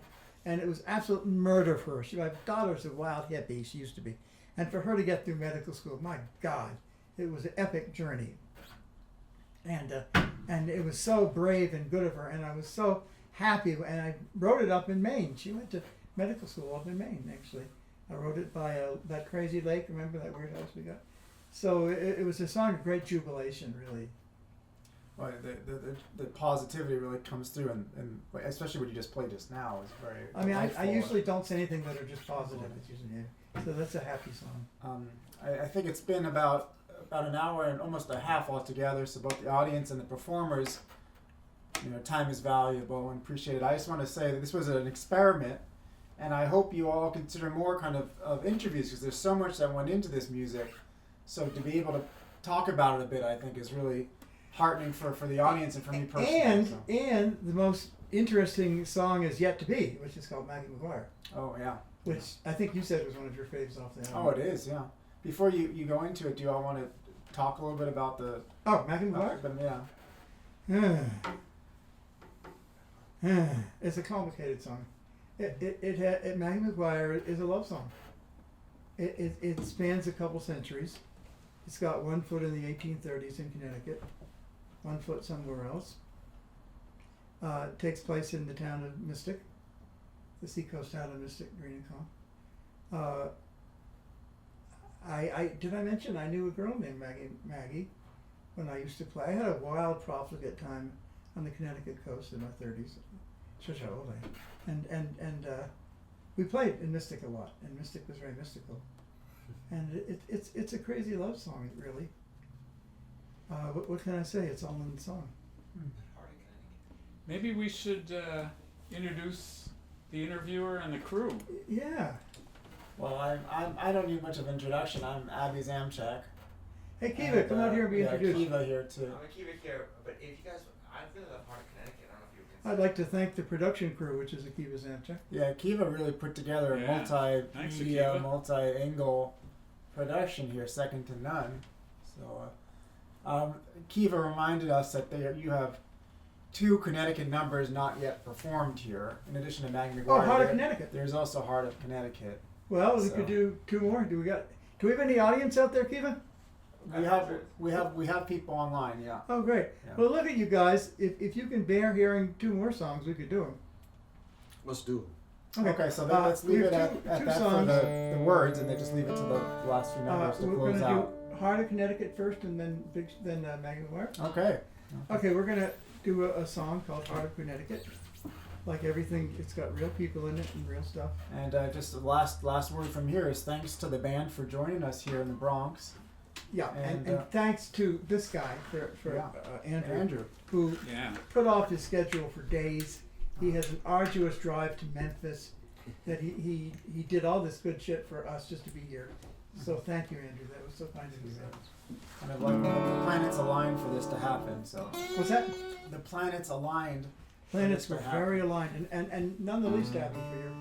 And it was absolute murder for her. My daughter's a wild hippie, she used to be. And for her to get through medical school, my God, it was an epic journey. And it was so brave and good of her. And I was so happy. And I wrote it up in Maine. She went to medical school up in Maine, actually. I wrote it by that crazy lake. Remember that weird house we got? So it was a song of great jubilation, really. Well, the positivity really comes through, and especially what you just played just now is very. I mean, I delightful. usually don't say anything that are just positive. It's usually so that's a happy song. I think it's been about an hour and almost a half altogether. So both the audience and the performers, time is valuable and appreciated. I just want to say that this was an experiment, and I hope you all consider more kind of interviews, because there's so much that went into this music. So to be able to talk about it a bit, I think, is really heartening for the audience and for me personally. And the most interesting song is yet to be, which is called Maggie McGuire. Oh yeah. Which I think you said was one of your faves off the album. Oh, it is, yeah. Before you go into it, do you all want to talk a little bit about the? Oh, Maggie McGuire. Yeah. It's a complicated song. Maggie McGuire is a love song. It spans a couple centuries. It's got 1 foot in the 1830s in Connecticut, 1 foot somewhere else. It takes place in the town of Mystic, the seacoast town of Mystic, Green and Calm. Did I mention I knew a girl named Maggie when I used to play? I had a wild profligate time on the Connecticut coast in my 30s. Such how old I am. And we played in Mystic a lot, and Mystic was very mystical. And it's a crazy love song, really. What can I say? It's all in the song. Maybe we should introduce the interviewer and the crew. Yeah. Well, I don't need much of an introduction. I'm Abby Zamcheck. Hey, Kiva, come out here and be introduced. Kiva here too. I'm gonna keep it here, but if you guys, I really love Heart of Connecticut. I don't know if you can I'd like to thank the production crew, which is Akiva Zamcheck. Yeah, Kiva really put together a Yeah. Thanks, multimedia, Akiva. multi-angle production here, second to none. So, Kiva reminded us that you have 2 Connecticut numbers not yet performed here, in addition to Maggie Oh, McGuire. Heart of Connecticut. There's also Heart of Connecticut. Well, we So- could do 2 more. Do we have any audience out there, Kiva? We have people online, yeah. Oh, great. Yeah. Well, look at you guys. If you can bear hearing 2 more songs, we could do them. Let's do it. Okay, so then let's leave we it have at two that songs. for the words, and then just leave it to the last few numbers to We're close gonna out. do Heart of Connecticut first, and then Maggie McGuire. Okay. Okay, we're gonna do a song called Heart of Connecticut. Like everything, it's got real people in it and real stuff. And just the last word from here is thanks to the band for joining us here in the Bronx. Yeah, And, and thanks to this guy for Yeah. Andrew, who Yeah. put off his schedule for days. He has an arduous drive to Memphis. That he did all this good shit for us just to be here. So thank you, Andrew. That was so kind of you. Kind of like the planets aligned for this to happen. So What's that? the planets aligned. Planets for were this to happen. very aligned, and none the least happy for your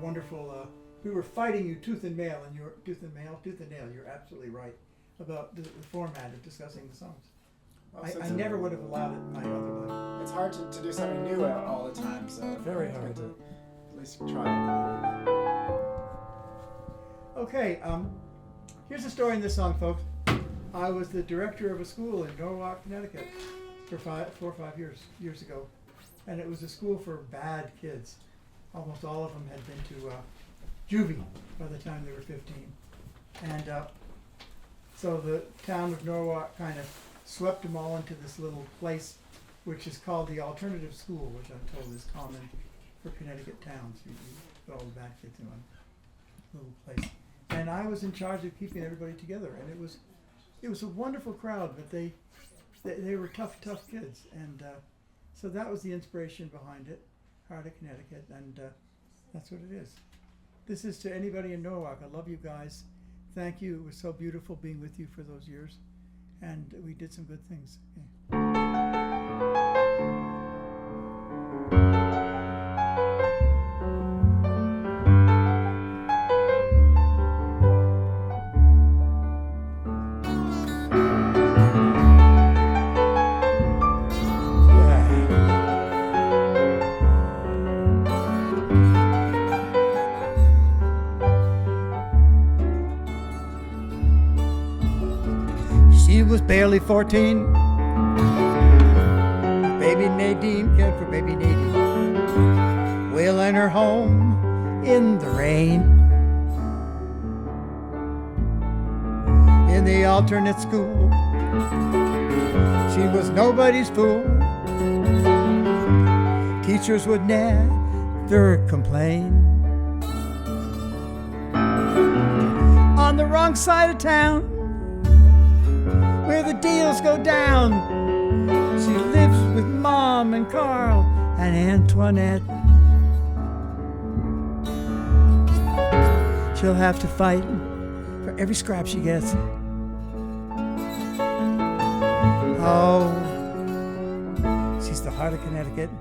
wonderful. We were fighting you tooth and nail, and tooth and nail. You're absolutely right about the format of discussing the songs. Well, I since never would have allowed it in my other life. It's hard to do something new all the time. So Very it's hard. good to at least try it. Okay, here's a story in this song, folks. I was the director of a school in Norwalk, Connecticut, for 4 or 5 years ago, and it was a school for bad kids. Almost all of them had been to juvie by the time they were 15, and so the town of Norwalk kind of swept them all into this little place, which is called the alternative school, which I'm told is common for Connecticut towns. You put all the bad kids in one little place. And I was in charge of keeping everybody together, and it was a wonderful crowd, but they were tough kids, and so that was the inspiration behind it, Heart of Connecticut, and that's what it is. This is to anybody in Norwalk. I love you guys. Thank you. It was so beautiful being with you for those years, and we did some good things. Okay. She was barely 14. Baby Nadine cared for baby Nadine, wheeling her home in the rain. In the alternate school, she was nobody's fool. Teachers would never complain. On the wrong side of town, where the deals go down, she lives with Mom and Carl and Antoinette. She'll have to fight for every scrap she gets. Oh, she's the heart of Connecticut.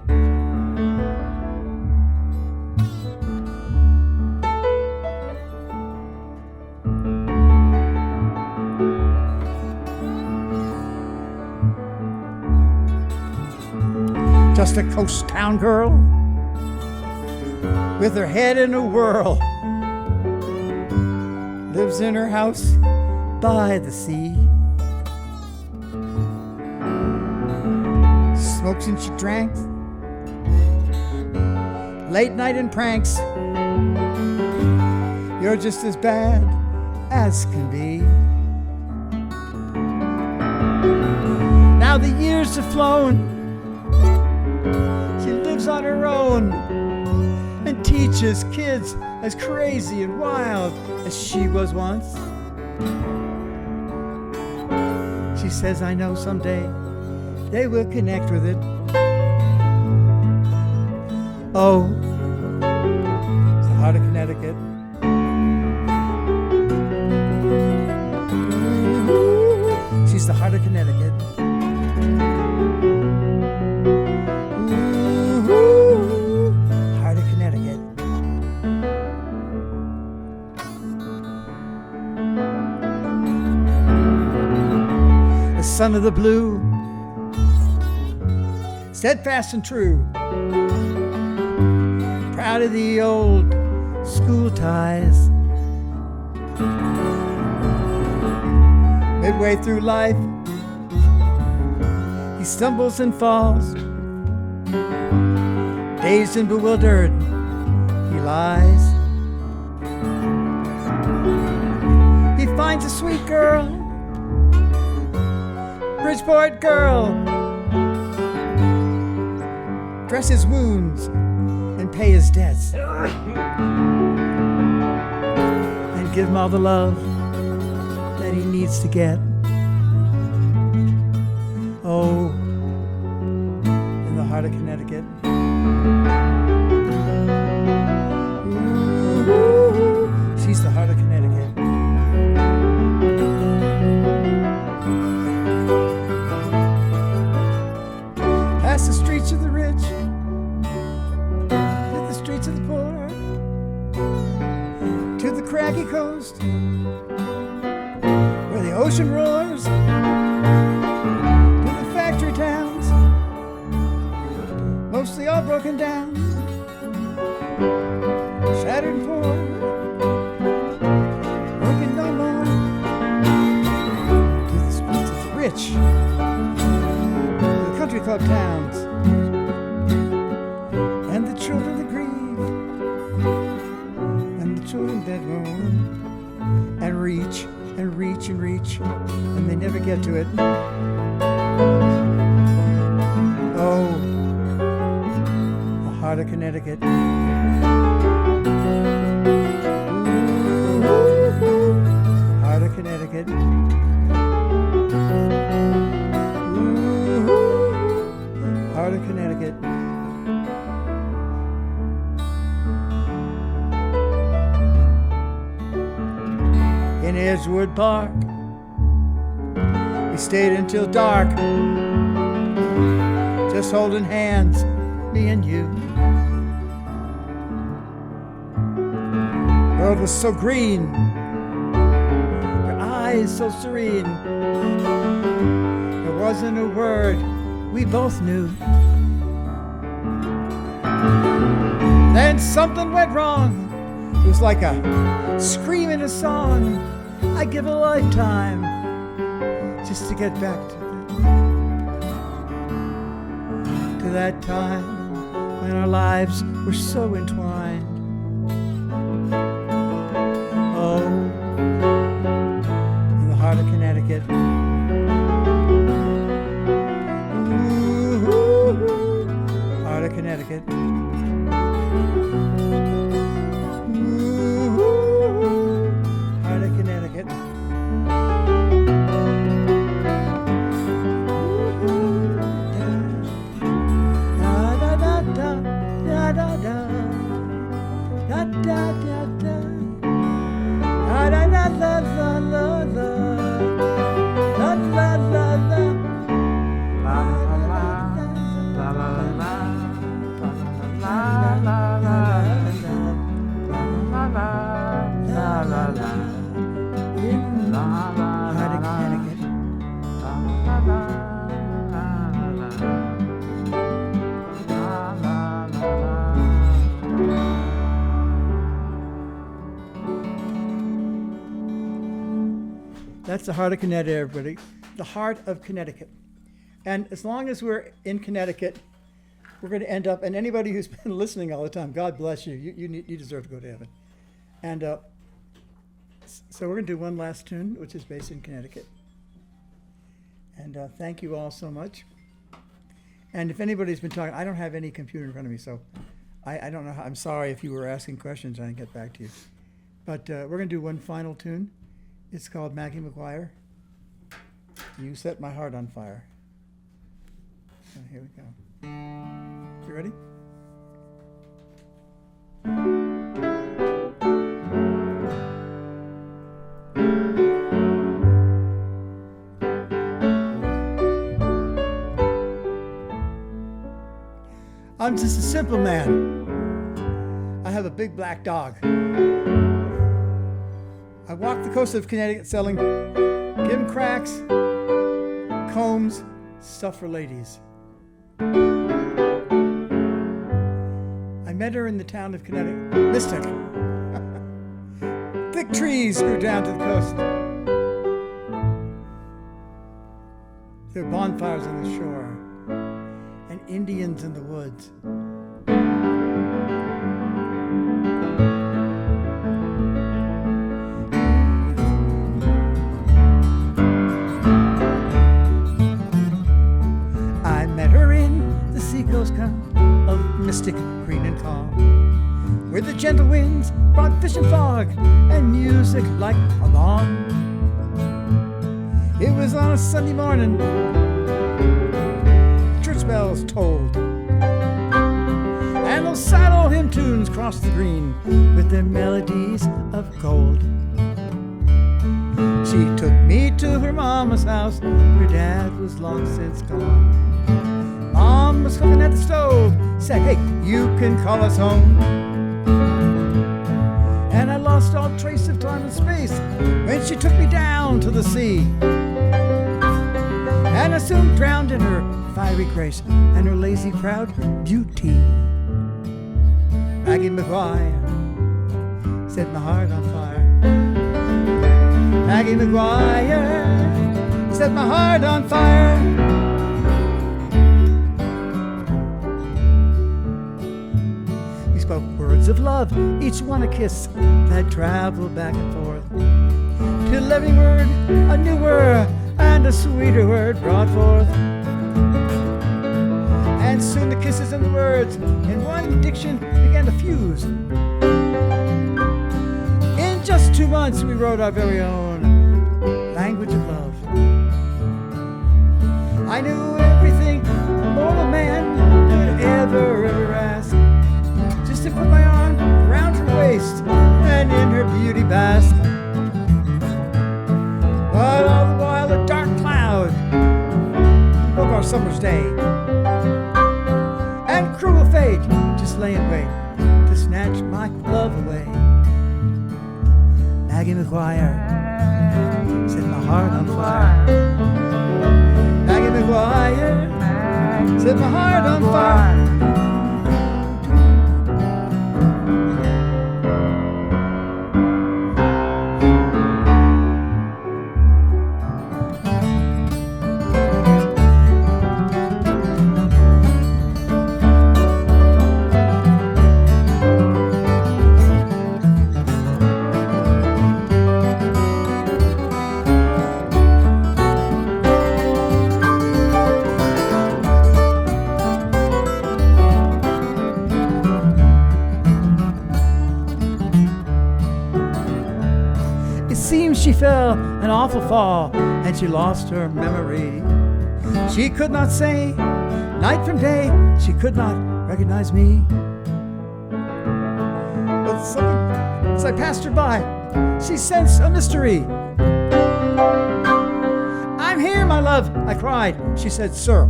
Just a coast town girl with her head in a whirl, lives in her house by the sea, smokes and she drank, late night and pranks. You're just as bad as can be. Now the years have flown, she lives on her own and teaches kids as crazy and wild as she was once. She says, I know someday they will connect with it. Oh, it's the heart of Connecticut. Ooh, she's the heart of Connecticut. Ooh, son of the blue, steadfast and true, proud of the old school ties. Midway through life, he stumbles and falls. Dazed and bewildered, he lies. He finds a sweet girl, Bridgeport girl, dress his wounds and pay his debts, and give him all the love that he needs to get. Oh, in the heart of Connecticut. Ooh, she's the heart of Connecticut. Past the streets of the rich, to the streets of the poor, to the craggy coast, where the ocean roars, to the factory towns, mostly all broken down, shattered and poor, working no more, to the streets of the rich, to the country club towns, and the children that grieve, and the children that mourn, and reach and reach and reach, and they never get to it. Oh, the heart of Connecticut. Ooh, heart of Connecticut. Ooh, heart of Connecticut. In Edgewood Park, we stayed until dark, just holding hands, me and you. The world was so green, your eyes so serene. There wasn't a word we both knew. Then something went wrong. It was like a scream in a song. I'd give a lifetime just to get back to that time when our lives were so entwined. Oh, in the heart of Connecticut. Ooh, heart of Connecticut. That's the heart of Connecticut, everybody. The heart of Connecticut. And as long as we're in Connecticut, we're going to end up, and anybody who's been listening all the time, God bless you. You deserve to go to heaven. And so we're going to do one last tune, which is based in Connecticut. And thank you all so much. And if anybody's been talking, I don't have any computer in front of me, so I don't know how, I'm sorry if you were asking questions, I didn't get back to you. But we're going to do one final tune. It's called Maggie McGuire. You Set My Heart on Fire. So here we go. You ready? I'm just a simple man. I have a big black dog. I walk the coast of Connecticut selling, give him cracks, combs, stuff for ladies. I met her in the town of Connecticut, Mystic. Thick trees grew down to the coast. There were bonfires on the shore and Indians in the woods. I met her in the seacoast town of Mystic, green and calm, where the gentle winds brought fish and fog and music like a lawn. It was on a Sunday morning, church bells tolled, and those sad old hymn tunes crossed the green with their melodies of gold. She took me to her mama's house, her dad was long since gone. Mom was cooking at the stove, said, "Hey, you can call us home." And I lost all trace of time and space when she took me down to the sea. And I soon drowned in her fiery grace and her lazy, proud beauty. Maggie McGuire set my heart on fire. Maggie McGuire set my heart on fire. We spoke words of love, each one a kiss that traveled back and forth, till every word a new word and a sweeter word brought forth. And soon the kisses and the words in one diction began to fuse. In just 2 months we wrote our very own language of love. I knew everything a mortal man could ever ask, just to put my arm around her waist and in her beauty bask. But all the while a dark cloud broke our summer's day, and cruel fate just lay in wait to snatch my love away. Maggie McGuire set my heart on fire. Maggie McGuire set my heart on fire. She fell an awful fall, and she lost her memory. She could not say night from day, she could not recognize me. But as I passed her by, she sensed a mystery. "I'm here, my love," I cried. She said, "Sir,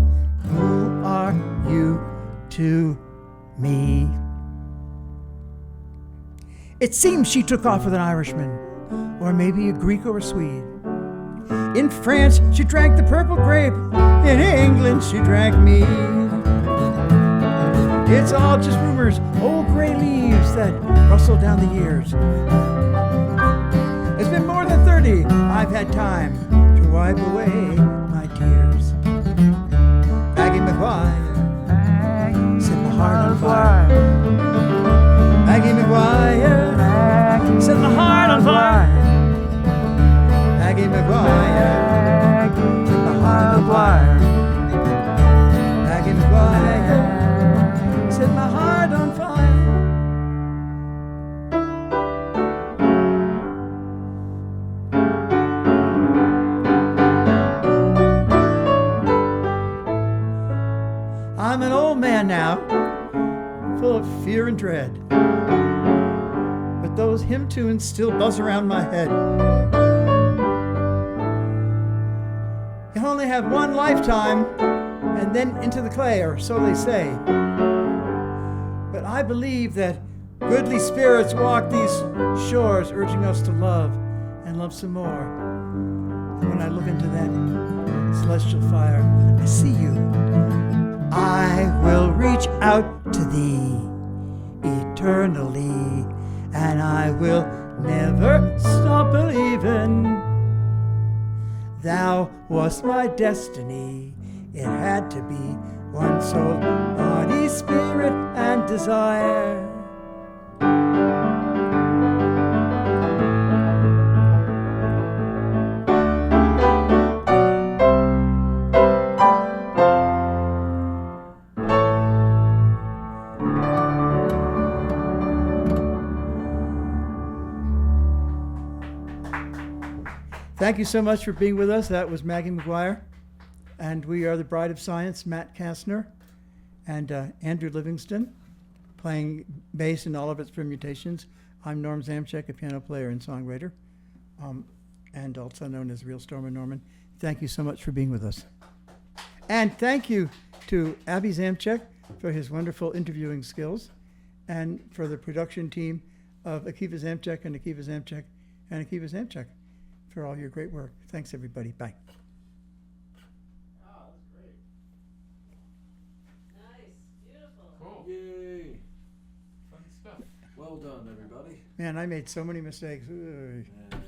who are you to me?" It seems she took off with an Irishman, or maybe a Greek or a Swede. In France, she drank the purple grape. In England, she drank me. It's all just rumors, old gray leaves that rustle down the years. It's been more than 30. I've had time to wipe away my tears. Maggie McGuire set my heart on fire. Maggie McGuire set my heart on fire. Maggie McGuire set my heart on fire. Maggie McGuire set my heart on fire. I'm an old man now, full of fear and dread, but those hymn tunes still buzz around my head. You only have one lifetime and then into the clay, or so they say. But I believe that goodly spirits walk these shores, urging us to love and love some more. And when I look into that celestial fire, I see you. I will reach out to thee eternally, and I will never stop believing. Thou wast my destiny. It had to be one soul, body, spirit, and desire. Thank you so much for being with us. That was Maggie McGuire. And we are the Bride of Science, Matt Kastner and Andrew Livingston, playing bass in all of its permutations. I'm Norm Zamcheck, a piano player and songwriter, and also known as Real Stormer Norman. Thank you so much for being with us. And thank you to Abby Zamcheck for his wonderful interviewing skills, and for the production team of Akiva Zamcheck and Akiva Zamcheck and Akiva Zamcheck for all your great work. Thanks, everybody. Bye. Oh, that's great. Nice, beautiful. Cool. Yay! Fun stuff. Well done, everybody. Man, I made so many mistakes. Ugh. Yeah.